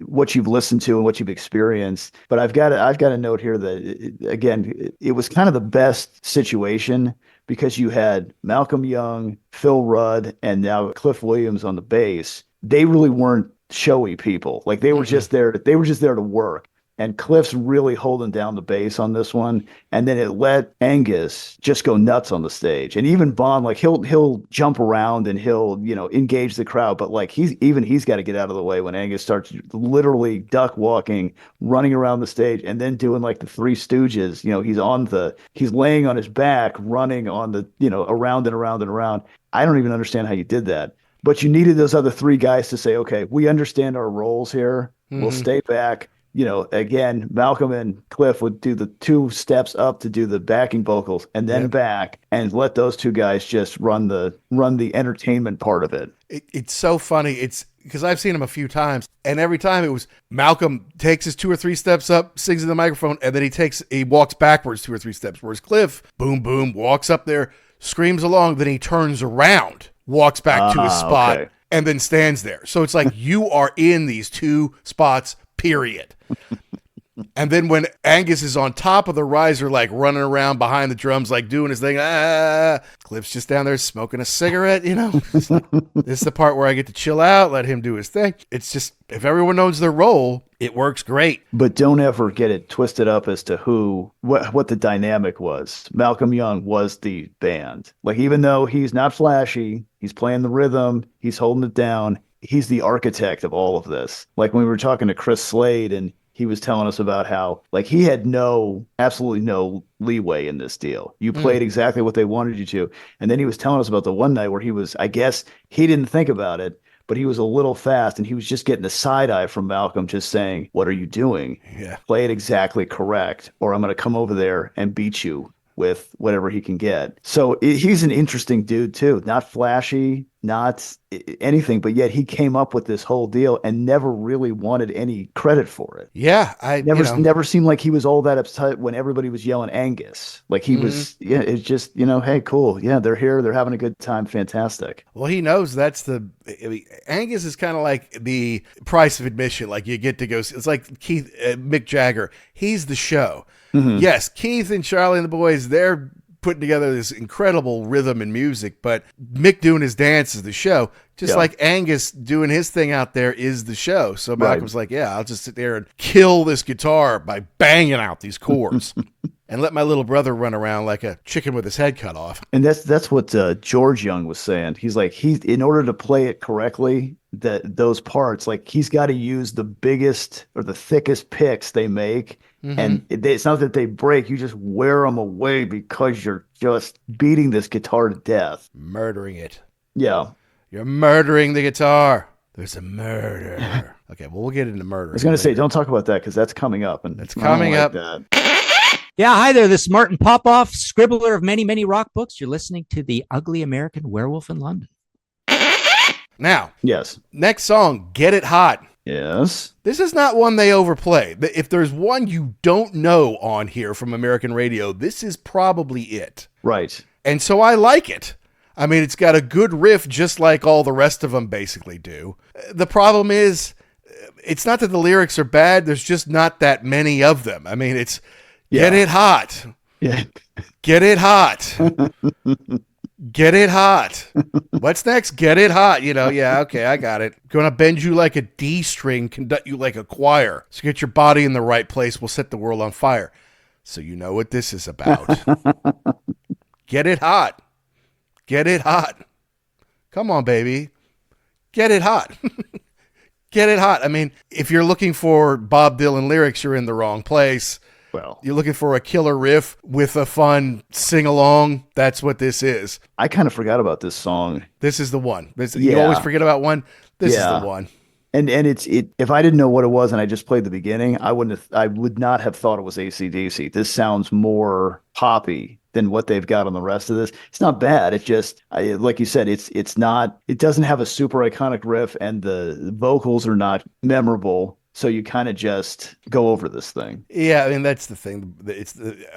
what you've listened to and what you've experienced. But I've got a note here that, again, it was kind of the best situation because you had Malcolm Young, Phil Rudd, and now Cliff Williams on the bass. They really weren't showy people. Like, they were just there. They were just there to work. And Cliff's really holding down the bass on this one. And then it let Angus just go nuts on the stage. And even Bond, like, he'll jump around and he'll, engage the crowd. But like, he's got to get out of the way when Angus starts literally duck walking, running around the stage, and then doing like the Three Stooges. He's laying on his back, running on the, around and around and around. I don't even understand how you did that. But you needed those other three guys to say, okay, we understand our roles here. Mm-hmm. We'll stay back. Again, Malcolm and Cliff would do the 2 steps up to do the backing vocals and then back, and let those 2 guys just run the entertainment part of it. It's so funny. It's because I've seen him a few times, and every time it was Malcolm takes his 2 or 3 steps up, sings in the microphone, and then he walks backwards 2 or 3 steps. Whereas Cliff, boom, boom, walks up there, screams along, then he turns around, walks back to his spot, and then stands there. So it's like you are in these 2 spots, period. And then when Angus is on top of the riser, like running around behind the drums, like doing his thing, Cliff's just down there smoking a cigarette, It's like, this is the part where I get to chill out, let him do his thing. It's just, if everyone knows their role, it works great. But don't ever get it twisted up as to what the dynamic was. Malcolm Young was the band. Like, even though he's not flashy, he's playing the rhythm, he's holding it down, he's the architect of all of this. Like, when we were talking to Chris Slade, and he was telling us about how, like, he had absolutely no leeway in this deal. You played exactly what they wanted you to. And then he was telling us about the one night where he was, I guess he didn't think about it, but he was a little fast, and he was just getting the side eye from Malcolm, just saying, what are you doing? Yeah. Play it exactly correct, or I'm going to come over there and beat you with whatever he can get. So he's an interesting dude too. Not flashy, not anything, but yet he came up with this whole deal and never really wanted any credit for it. Yeah, I never seemed like he was all that upset when everybody was yelling Angus. Like, he was. Yeah, it's just, hey, cool. Yeah, they're here. They're having a good time. Fantastic. Well, he knows Angus is kind of like the price of admission. Like, you get to go. It's like Mick Jagger. He's the show. Mm-hmm. Yes, Keith and Charlie and the boys, they're putting together this incredible rhythm and music, but Mick doing his dance is the show. Just like Angus doing his thing out there is the show. So Malcolm's like, yeah, I'll just sit there and kill this guitar by banging out these chords and let my little brother run around like a chicken with his head cut off. And that's what George Young was saying. He's like, in order to play it correctly, those parts, like, he's got to use the biggest or the thickest picks they make. Mm-hmm. And it's not that they break. You just wear them away because you're just beating this guitar to death. Murdering it. Yeah. You're murdering the guitar. There's a murder. Okay, well, we'll get into murder. I was going to say, don't talk about that because that's coming up. And it's coming up. Yeah, hi there. This is Martin Popoff, scribbler of many, many rock books. You're listening to The Ugly American Werewolf in London. Now, yes. Next song, Get It Hot. Yes. This is not one they overplay. If there's one you don't know on here from American radio, this is probably it. Right. And so I like it. I mean, it's got a good riff just like all the rest of them basically do. The problem is, it's not that the lyrics are bad. There's just not that many of them. I mean, it's Get It Hot. Yeah. Get it hot. Get it hot. What's next? Get it hot. Yeah, okay, I got it. Gonna bend you like a D string, conduct you like a choir. So get your body in the right place, we'll set the world on fire. So you know what this is about. Get it hot. Get it hot. Come on, baby. Get it hot. Get it hot. I mean, if you're looking for Bob Dylan lyrics, you're in the wrong place. Well, You're looking for a killer riff with a fun sing-along. That's what this is. I kind of forgot about this song. This is the one. You Yeah. always forget about one. This is Yeah. the one. And if I didn't know what it was and I just played the beginning, I would not have thought it was AC/DC. This sounds more poppy than what they've got on the rest of this. It's not bad. It just, like you said, it doesn't have a super iconic riff, and the vocals are not memorable. So you kind of just go over this thing. Yeah, I mean, that's the thing.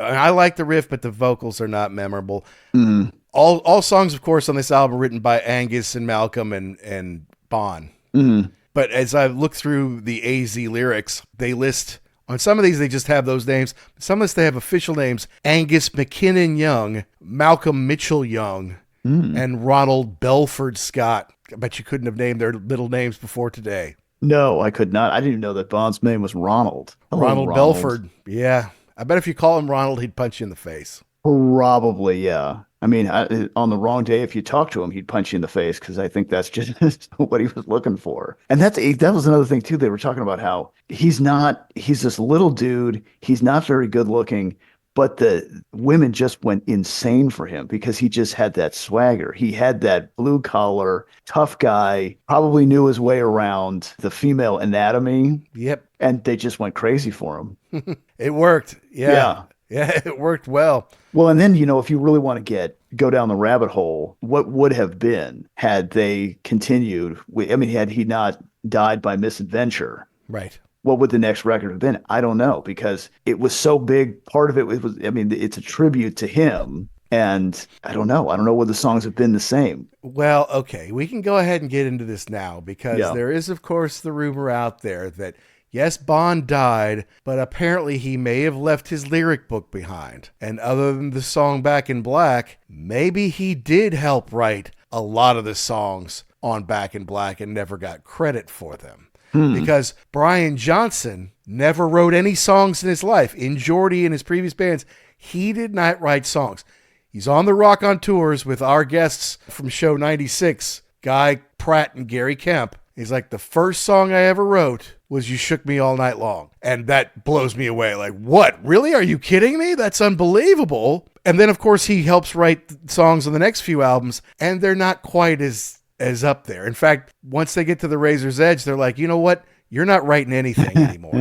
I like the riff, but the vocals are not memorable. Mm. All songs, of course, on this album are written by Angus and Malcolm and Bon. Mm. But as I look through the AZ lyrics, they list, on some of these, they just have those names. Some of this, they have official names: Angus McKinnon Young, Malcolm Mitchell Young, and Ronald Belford Scott. I bet you couldn't have named their middle names before today. No, I could not. I didn't even know that Bond's name was Ronald. Hello, Ronald Belford. Yeah. I bet if you call him Ronald, he'd punch you in the face. Probably, yeah. I mean, on the wrong day, if you talk to him, he'd punch you in the face, because I think that's just what he was looking for. And that was another thing, too. They were talking about how he's this little dude. He's not very good looking, but the women just went insane for him because he just had that swagger. He had that blue collar, tough guy, probably knew his way around the female anatomy. Yep. And they just went crazy for him. It worked. Yeah. Yeah, it worked well. Well, and then, if you really want to go down the rabbit hole, what would have been had they continued? Had he not died by misadventure? Right. What would the next record have been? I don't know, because it was so big. Part of it was, it's a tribute to him. And I don't know. I don't know whether the songs have been the same. Well, okay. We can go ahead and get into this now, because there is, of course, the rumor out there that, yes, Bond died, but apparently he may have left his lyric book behind. And other than the song Back in Black, maybe he did help write a lot of the songs on Back in Black and never got credit for them. Because Brian Johnson never wrote any songs in his life. In Geordie and his previous bands, he did not write songs. He's on the Rock on Tours with our guests from show 96, Guy Pratt and Gary Kemp. He's like, the first song I ever wrote was You Shook Me All Night Long. And that blows me away. Like, what? Really? Are you kidding me? That's unbelievable. And then, of course, he helps write songs on the next few albums, and they're not quite as up there. In fact, once they get to the Razor's Edge, they're like, you know what? You're not writing anything anymore.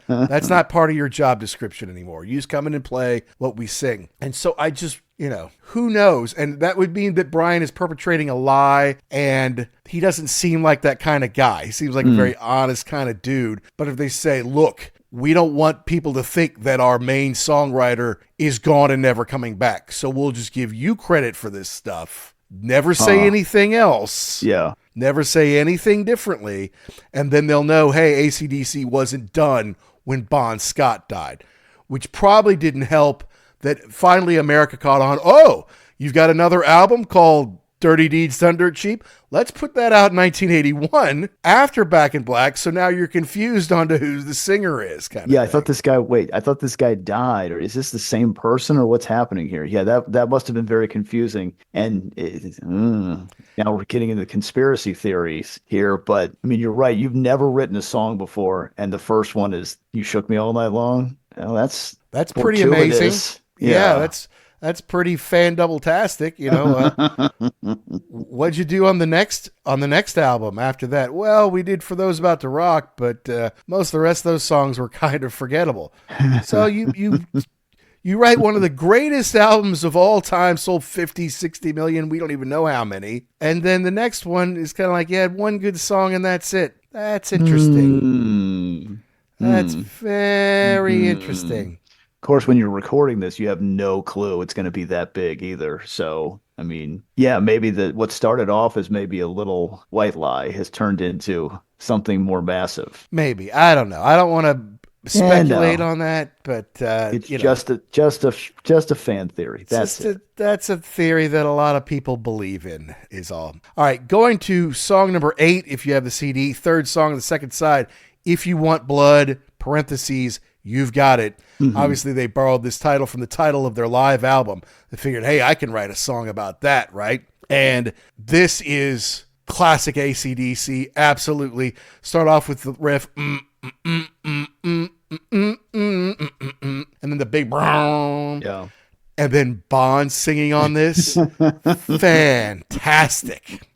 That's not part of your job description anymore. You just come in and play what we sing. And so I just, who knows? And that would mean that Brian is perpetrating a lie, and he doesn't seem like that kind of guy. He seems like a very honest kind of dude. But if they say, look, we don't want people to think that our main songwriter is gone and never coming back, so we'll just give you credit for this stuff. Never say anything else. Yeah. Never say anything differently. And then they'll know, hey, AC/DC wasn't done when Bon Scott died, which probably didn't help that finally America caught on. Oh, you've got another album called Dirty Deeds Done Dirt Cheap. Let's put that out in 1981 after Back in Black. So now you're confused on to who the singer is. I thought this guy died, or is this the same person, or what's happening here? Yeah, that must have been very confusing. And now we're getting into conspiracy theories here, but you're right. You've never written a song before, and the first one is You Shook Me All Night Long. Well, that's pretty amazing. Yeah, that's pretty fan-double-tastic, What'd you do on the next album after that? Well, we did For Those About to Rock, but most of the rest of those songs were kind of forgettable. So you write one of the greatest albums of all time, sold 50, 60 million, we don't even know how many. And then the next one is kind of like, you had one good song and that's it. That's interesting. That's very interesting. Of course, when you're recording this, you have no clue it's going to be that big either. So, maybe what started off as maybe a little white lie has turned into something more massive. Maybe. I don't know. I don't want to speculate on that, but it's just a fan theory. That's a theory that a lot of people believe in, is all. All right, going to song number 8, if you have the CD, third song on the second side, If You Want Blood, parentheses, You've Got It. Obviously, they borrowed this title from the title of their live album. They figured, hey, I can write a song about that, right? And this is classic AC/DC. Absolutely. Start off with the riff. And then the big brown. Yeah. And then Bond singing on this. Fantastic.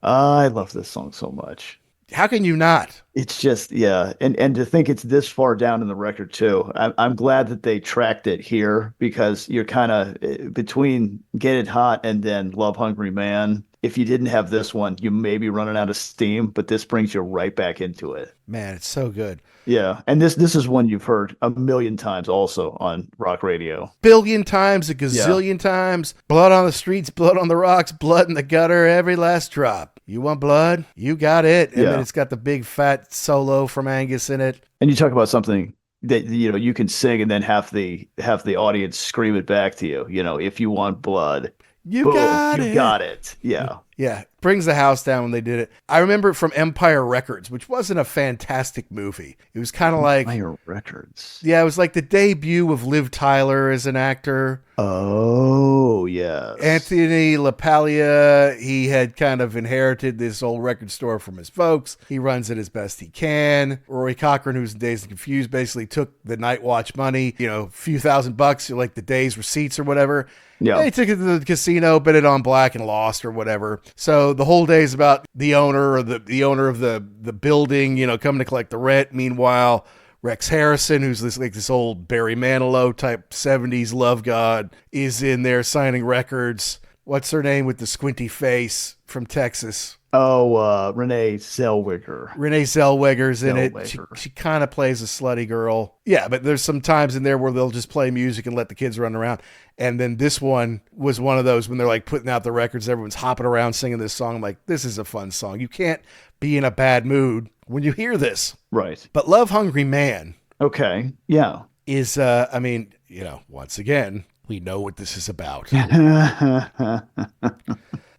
I love this song so much. How can you not? It's just, yeah. And to think it's this far down in the record too. I'm glad that they tracked it here, because you're kind of between Get It Hot and then Love Hungry Man. If you didn't have this one, you may be running out of steam, but this brings you right back into it. Man, it's so good. Yeah. And this is one you've heard a million times also on rock radio. Billion times, a gazillion times. Blood on the streets, blood on the rocks, blood in the gutter, every last drop. You want blood? You got it. And then it's got the big fat solo from Angus in it. And you talk about something that, you know, you can sing and then have the audience scream it back to you. You know, if you want blood, you boom, got it. You got it. Yeah. Yeah. Brings the house down when they did it. I remember it from Empire Records, which wasn't a fantastic movie. It was kind of like Empire Records. Yeah, it was like the debut of Liv Tyler as an actor. Oh, yes. Anthony LaPaglia, he had kind of inherited this old record store from his folks. He runs it as best he can. Rory Cochrane, who's in Dazed and Confused, basically took the Night Watch money, you know, a few $1,000, like the day's receipts or whatever. Yeah. They took it to the casino, bet it on black and lost or whatever. So the whole day is about the owner or the owner of the building, you know, coming to collect the rent. Meanwhile, Rex Harrison, who's this old Barry Manilow type 70s love god, is in there signing records. What's her name with the squinty face from Texas? Oh, Renee Zellweger. Renee Zellweger's in it. She kind of plays a slutty girl. Yeah, but there's some times in there where they'll just play music and let the kids run around. And then this one was one of those when they're like putting out the records, everyone's hopping around singing this song. I'm like, this is a fun song. You can't be in a bad mood when you hear this. Right. But Love Hungry Man. Okay. Yeah. Is, I mean, you know, once again, we know what this is about.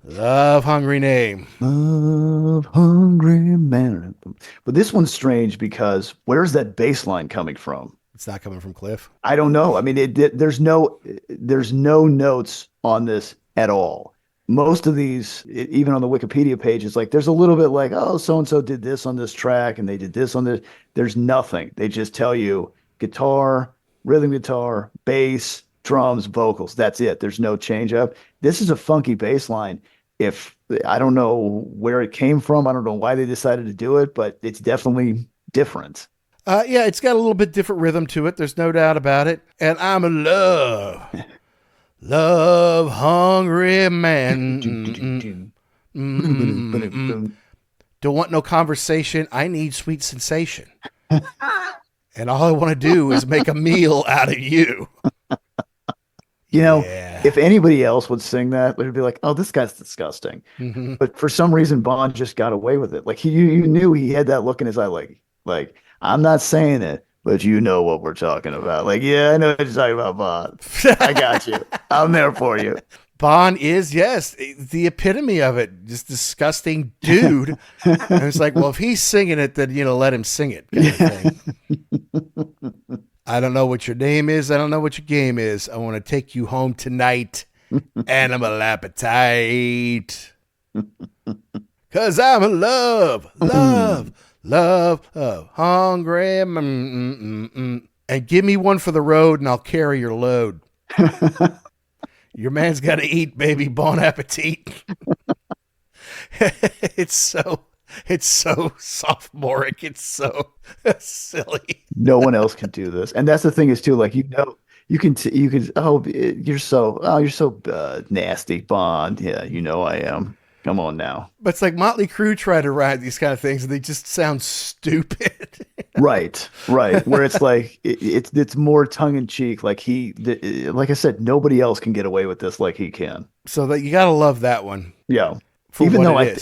Love Hungry Name. Love Hungry Man. But this one's strange because where's that bass line coming from? It's not coming from Cliff. I don't know. I mean, there's no notes on this at all. Most of these, even on the Wikipedia page, it's like there's a little bit like, oh, so-and-so did this on this track and they did this on this. There's nothing. They just tell you guitar, rhythm guitar, bass, drums, vocals. That's it. There's no change up. This is a funky bass line. I don't know where it came from. I don't know why they decided to do it, but it's definitely different. Yeah, it's got a little bit different rhythm to it. There's no doubt about it. And I'm in love hungry man. Don't want no conversation. I need sweet sensation. And all I want to do is make a meal out of you. You know, if anybody else would sing that, it would be like, oh, this guy's disgusting. Mm-hmm. But for some reason, Bond just got away with it. Like you knew he had that look in his eye, like I'm not saying it, but you know what we're talking about. Like, yeah, I know what you're talking about, Bond. I got you. I'm there for you. Bond is, yes, the epitome of it. Just disgusting dude. And it's like, well, if he's singing it, then, you know, let him sing it kind of thing. I don't know what your name is. I don't know what your game is. I want to take you home tonight. Animal appetite. 'Cause I'm in love, hungry. And give me one for the road and I'll carry your load. Your man's got to eat, baby. Bon appetit. It's so sophomoric. It's so silly. No one else can do this. And that's the thing is too, like, you can, you're so nasty, Bond. Yeah, you know I am. Come on now. But it's like Motley Crue try to write these kind of things and they just sound stupid. Right. Where it's like, it's more tongue in cheek. Like like I said, nobody else can get away with this like he can. So that you got to love that one. Yeah. Even though I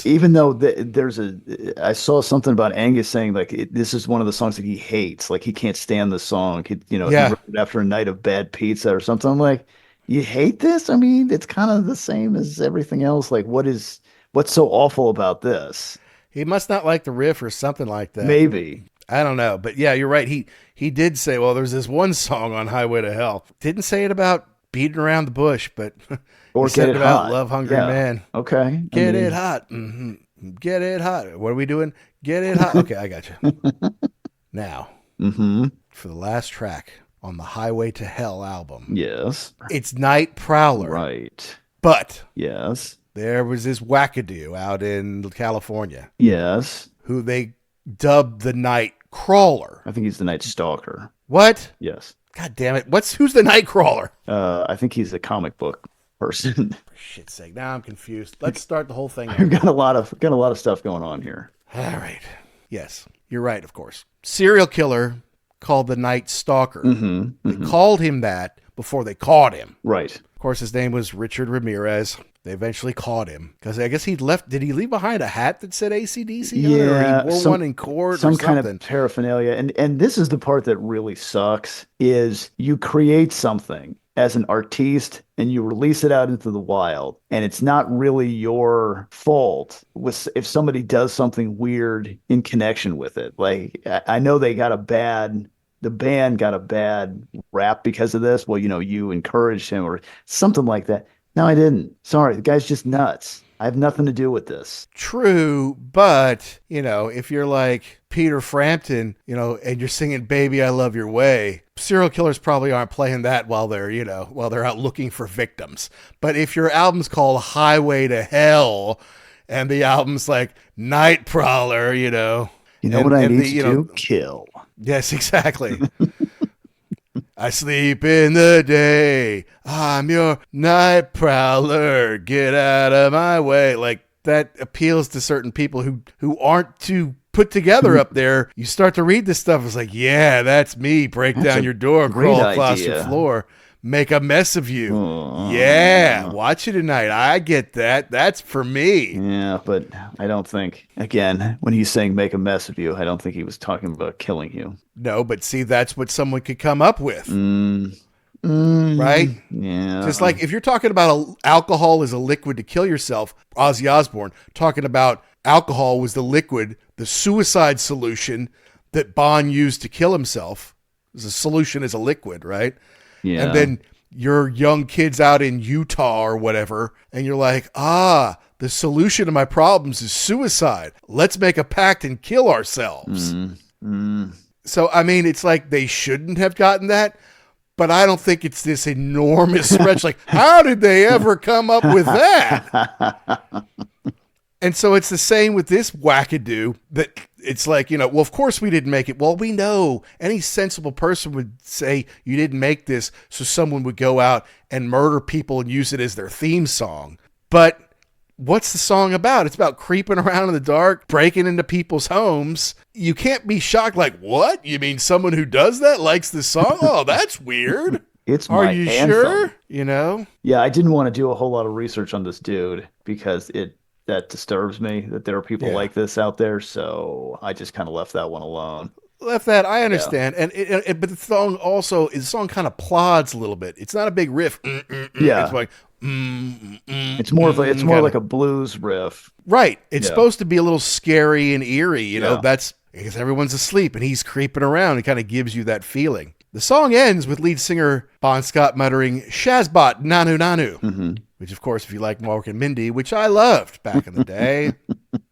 saw something about Angus saying like this is one of the songs that he hates. Like he can't stand the song. He wrote it after a night of bad pizza or something. I'm like, you hate this? I mean, it's kind of the same as everything else. Like what's so awful about this? He must not like the riff or something like that. Maybe. I don't know. But yeah, you're right. He did say, well, there's this one song on Highway to Hell. Didn't say it about beating around the bush, but Or he said Get It about Hot. Love Hungry Yeah. Man. Okay. Get it hot. Get it hot. What are we doing? Get it hot. Okay, I got you. Now, for the last track on the Highway to Hell album, Yes. it's Nightprowler. Right. But Yes. there was this wackadoo out in California Yes. who they dubbed the Nightcrawler. I think he's the Night Stalker. What? Yes. God damn it. Who's the Nightcrawler? I think he's a comic book person. For shit's sake. Now I'm confused. Let's start the whole thing We've over. got a lot of stuff going on here. All right. Yes, you're right, of course. Serial killer called the Night Stalker. They called him that before they caught him. Right. Of course, his name was Richard Ramirez. They eventually caught him because I guess did he leave behind a hat that said AC/DC on it, or he wore one in court or some something? kind of paraphernalia. And this is the part that really sucks, is you create something as an artiste and you release it out into the wild, and it's not really your fault if somebody does something weird in connection with it. Like, I know the band got a bad rap because of this. Well, you encouraged him or something like that. No, I didn't. Sorry, the guy's just nuts. I have nothing to do with this. True, but, if you're like Peter Frampton, and you're singing Baby, I Love Your Way, serial killers probably aren't playing that while they're out looking for victims. But if your album's called Highway to Hell and the album's like Nightprowler, what I need to do? Kill. Yes, exactly. I sleep in the day. I'm your night prowler. Get out of my way. Like, that appeals to certain people who aren't too put together up there. You start to read this stuff. It's like, yeah, that's me. Break down your door, crawl across your floor, make a mess of you. Yeah, watch it tonight. I get that. That's for me. Yeah, but I don't think, again, when he's saying make a mess of you, I don't think he was talking about killing you. No, but see, that's what someone could come up with. Right? Yeah. Just like if you're talking about alcohol as a liquid to kill yourself, Ozzy Osbourne talking about alcohol was the liquid, the suicide solution that Bon used to kill himself. It was a solution as a liquid, right? Yeah. And then your young kids out in Utah or whatever, and you're like, the solution to my problems is suicide. Let's make a pact and kill ourselves. So, I mean, it's like they shouldn't have gotten that, but I don't think it's this enormous stretch. Like, how did they ever come up with that? And so it's the same with this wackadoo that it's like, well, of course we didn't make it. Well, we know any sensible person would say you didn't make this so someone would go out and murder people and use it as their theme song. But what's the song about? It's about creeping around in the dark, breaking into people's homes. You can't be shocked like, what? You mean someone who does that likes this song? Oh, that's weird. Are you anthem. Sure? Yeah, I didn't want to do a whole lot of research on this dude because that disturbs me that there are people like this out there. So I just kind of left that one alone. I understand. Yeah. But the song kind of plods a little bit. It's not a big riff. Yeah. It's like, it's more like a blues riff. Right. It's supposed to be a little scary and eerie. That's because everyone's asleep and he's creeping around. It kind of gives you that feeling. The song ends with lead singer Bon Scott muttering, Shazbot, Nanu Nanu. Which, of course, if you like Mork and Mindy, which I loved back in the day,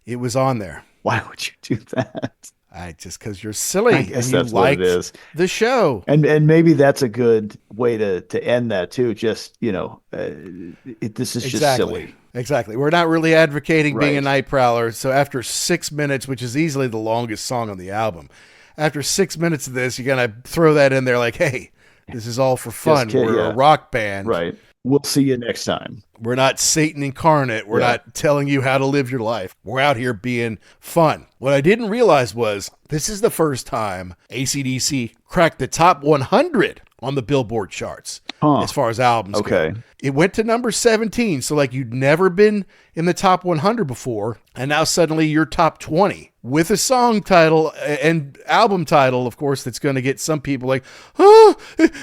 it was on there. Why would you do that? Just because you're silly I guess and you that's what it liked is. the show. And maybe that's a good way to end that too. Just, this is just silly. Exactly. We're not really advocating being a night prowler. So after 6 minutes, which is easily the longest song on the album, after 6 minutes of this, you're going to throw that in there like, hey, this is all for fun. We're a rock band. Right. We'll see you next time. We're not Satan incarnate. We're not telling you how to live your life. We're out here being fun. What I didn't realize was this is the first time AC/DC cracked the top 100 on the Billboard charts as far as albums go. It went to number 17. So like you'd never been in the top 100 before. And now suddenly you're top 20 with a song title and album title, of course, that's going to get some people like, oh,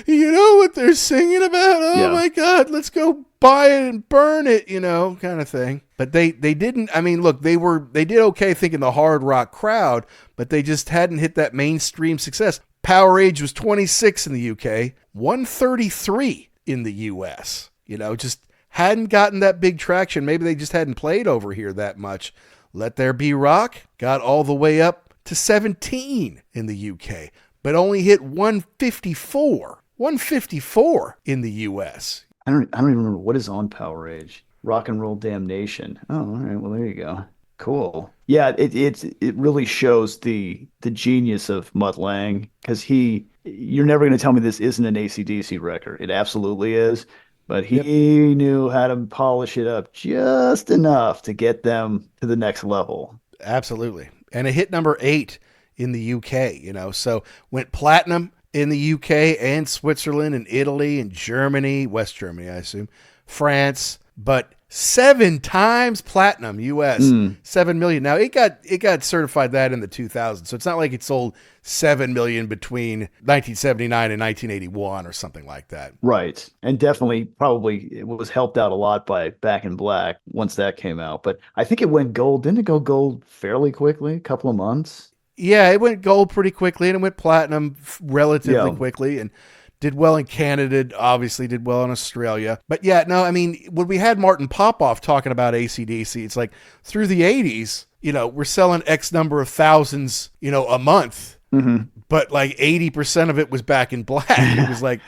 you know what they're singing about? Oh my God, let's go buy it and burn it, kind of thing. But they didn't, I mean, look, they did okay thinking the hard rock crowd, but they just hadn't hit that mainstream success. Powerage was 26 in the UK, 133 in the US. Just hadn't gotten that big traction. Maybe they just hadn't played over here that much. Let There Be Rock got all the way up to 17 in the UK, but only hit 154 in the US. I don't even remember what is on Powerage. Rock and Roll Damnation. Oh, all right. Well, there you go. Cool. Yeah, it really shows the genius of Mutt Lange, because you're never going to tell me this isn't an AC/DC record. It absolutely is. But he knew how to polish it up just enough to get them to the next level. Absolutely. And it hit number 8 in the UK, so went platinum in the UK and Switzerland and Italy and Germany, West Germany, I assume, France, but 7 times platinum US, 7 million. Now it got certified that in the 2000s. So it's not like it sold 7 million between 1979 and 1981 or something like that. Right. And definitely probably it was helped out a lot by Back in Black once that came out. But I think it went gold. Didn't it go gold fairly quickly? A couple of months? Yeah, it went gold pretty quickly, and it went platinum relatively quickly, and did well in Canada, obviously did well in Australia. But yeah, no, I mean, when we had Martin Popoff talking about AC/DC, it's like through the 80s, we're selling X number of thousands, a month. Mm-hmm. But like 80% of it was Back in Black. It was like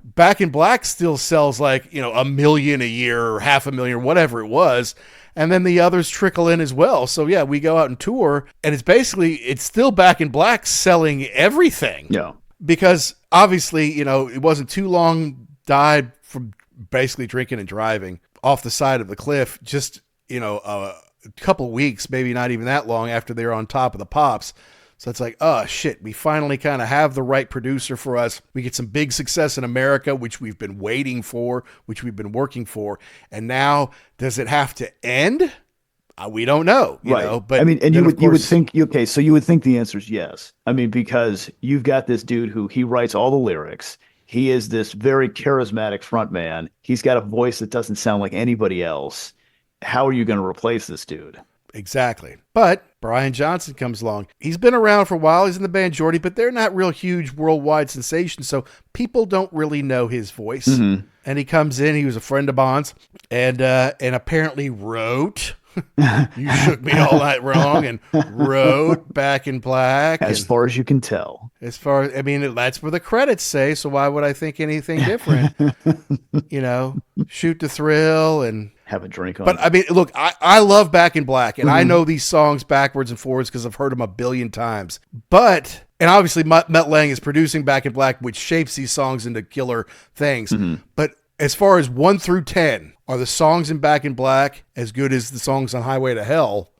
Back in Black still sells like, 1 million a year or 500,000 or whatever it was. And then the others trickle in as well. So yeah, we go out and tour, and it's still Back in Black selling everything. Yeah. Because obviously, it wasn't too long, died from basically drinking and driving off the side of the cliff, just, a couple weeks, maybe not even that long after they were on top of the Pops. So it's like, oh shit, we finally kind of have the right producer for us. We get some big success in America, which we've been waiting for, which we've been working for. And now, does it have to end? We don't know, you know. But I mean, and you would think, okay, so you would think the answer is yes. I mean, because you've got this dude who he writes all the lyrics. He is this very charismatic frontman. He's got a voice that doesn't sound like anybody else. How are you going to replace this dude? Exactly. But Brian Johnson comes along. He's been around for a while. He's in the band Geordie, but they're not real huge worldwide sensations, so people don't really know his voice. Mm-hmm. And he comes in. He was a friend of Bond's, and apparently wrote You Shook Me All Night Long and wrote Back in Black. As far as you can tell. That's what the credits say, so why would I think anything different? Shoot to Thrill and have a drink on. But I mean, look, I love Back in Black, and I know these songs backwards and forwards because I've heard them a billion times. And obviously Mutt Lange is producing Back in Black, which shapes these songs into killer things. Mm-hmm. But as far as 1 through 10, are the songs in Back in Black as good as the songs on Highway to Hell?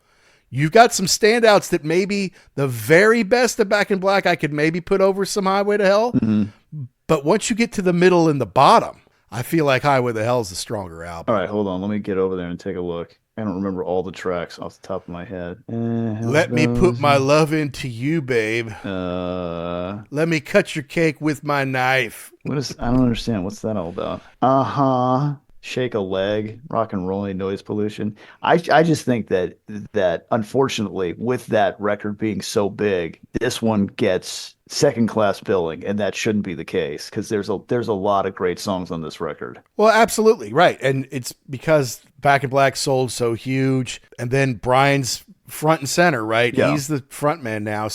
You've got some standouts that maybe the very best of Back in Black I could maybe put over some Highway to Hell. Mm-hmm. But once you get to the middle and the bottom, I feel like Highway to Hell is the stronger album. All right, hold on. Let me get over there and take a look. I don't remember all the tracks off the top of my head. Let me put my love into you, babe. Let me cut your cake with my knife. I don't understand. What's that all about? Uh-huh. Shake a Leg, Rock and Rolling, Noise Pollution. I just think that unfortunately, with that record being so big, this one gets second class billing, and that shouldn't be the case because there's a lot of great songs on this record. Well, absolutely right, and it's because Back in Black sold so huge, and then Brian's front and center, right? Yeah. He's the front man now,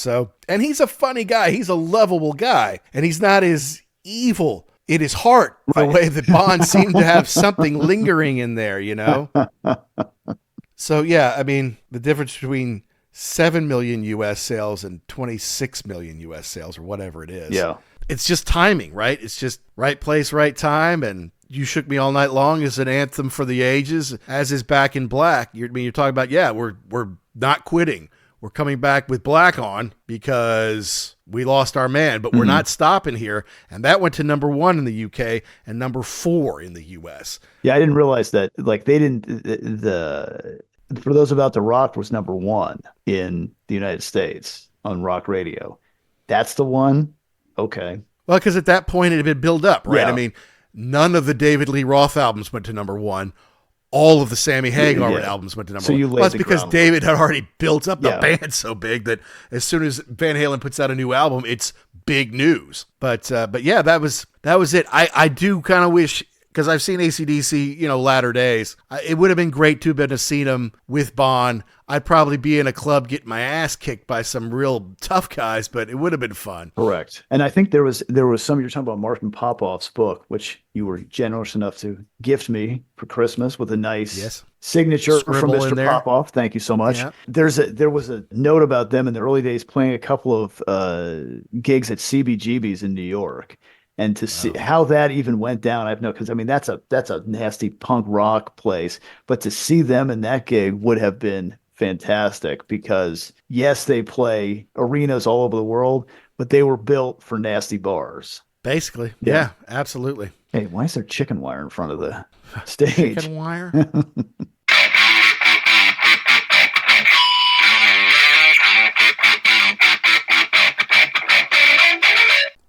and he's a funny guy. He's a lovable guy, and he's not as evil in his heart, the way that Bond seemed to have something lingering in there, So, yeah, I mean, the difference between 7 million U.S. sales and 26 million U.S. sales or whatever it is. Yeah. It's just timing, right? It's just right place, right time. And You Shook Me All Night Long is an anthem for the ages, as is Back in Black. You're talking about, we're not quitting. We're coming back with Black on because we lost our man, but we're not stopping here. And that went to number 1 in the UK and number 4 in the US. Yeah, I didn't realize that. Like, they didn't. For Those About to Rock was number 1 in the United States on rock radio. That's the one. Okay. Well, because at that point it had been built up, right? Yeah. I mean, none of the David Lee Roth albums went to number 1. All of the Sammy Hagar albums went to number 1. Well, that's because David had already built up the band so big that as soon as Van Halen puts out a new album, it's big news. But yeah, that was it. I do kind of wish, because I've seen AC/DC, latter days. It would have been great to have been to see them with Bon. I'd probably be in a club getting my ass kicked by some real tough guys, but it would have been fun. Correct. And I think there was some, you're talking about Martin Popoff's book, which you were generous enough to gift me for Christmas with a nice signature Scribble from Mr. Popoff. Thank you so much. Yeah. There was a note about them in the early days playing a couple of gigs at CBGB's in New York. And to see how that even went down, I have no, because I mean that's a nasty punk rock place. But to see them in that gig would have been fantastic, because yes, they play arenas all over the world, but they were built for nasty bars. Basically, yeah, absolutely. Hey, why is there chicken wire in front of the stage? Chicken wire.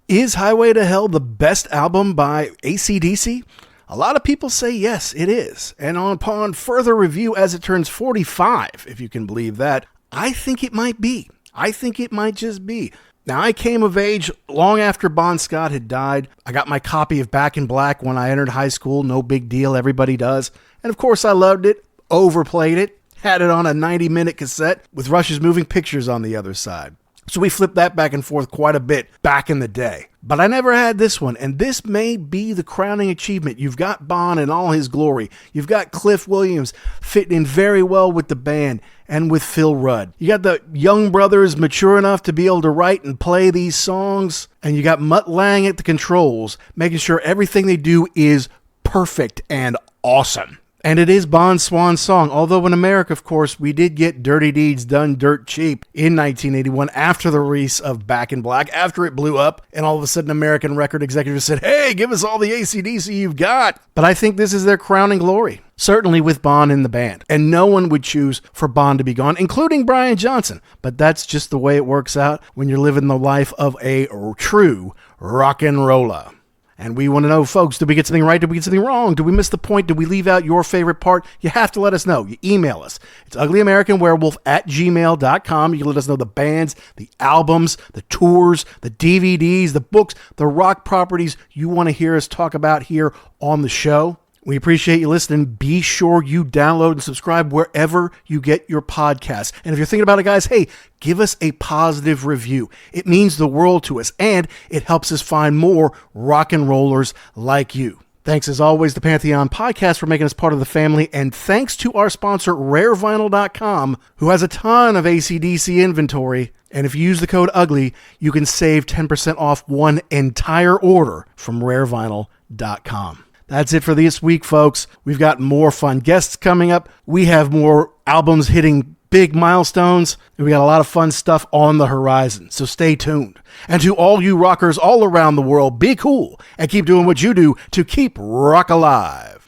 Is Highway to Hell the best album by AC/DC? A lot of people say yes, it is. And upon further review, as it turns 45, if you can believe that, I think it might be. I think it might just be. Now, I came of age long after Bon Scott had died. I got my copy of Back in Black when I entered high school. No big deal. Everybody does. And of course, I loved it, overplayed it, had it on a 90-minute cassette with Rush's Moving Pictures on the other side. So we flipped that back and forth quite a bit back in the day. But I never had this one, and this may be the crowning achievement. You've got Bon in all his glory. You've got Cliff Williams fitting in very well with the band and with Phil Rudd. You got the young brothers mature enough to be able to write and play these songs, and you got Mutt Lange at the controls, making sure everything they do is perfect and awesome. And it is Bon's swan song, although in America, of course, we did get Dirty Deeds done dirt cheap in 1981 after the release of Back in Black, after it blew up, and all of a sudden American record executives said, hey, give us all the AC/DC you've got. But I think this is their crowning glory, certainly with Bon in the band. And no one would choose for Bon to be gone, including Brian Johnson. But that's just the way it works out when you're living the life of a true rock and roller. And we want to know, folks, did we get something right? Did we get something wrong? Did we miss the point? Did we leave out your favorite part? You have to let us know. You email us. It's uglyamericanwerewolf@gmail.com. You can let us know the bands, the albums, the tours, the DVDs, the books, the rock properties you want to hear us talk about here on the show. We appreciate you listening. Be sure you download and subscribe wherever you get your podcasts. And if you're thinking about it, guys, hey, give us a positive review. It means the world to us, and it helps us find more rock and rollers like you. Thanks, as always, to Pantheon Podcast for making us part of the family, and thanks to our sponsor, rarevinyl.com, who has a ton of AC/DC inventory. And if you use the code UGLY, you can save 10% off one entire order from rarevinyl.com. That's it for this week, folks. We've got more fun guests coming up. We have more albums hitting big milestones, and we got a lot of fun stuff on the horizon. So stay tuned. And to all you rockers all around the world, be cool and keep doing what you do to keep rock alive.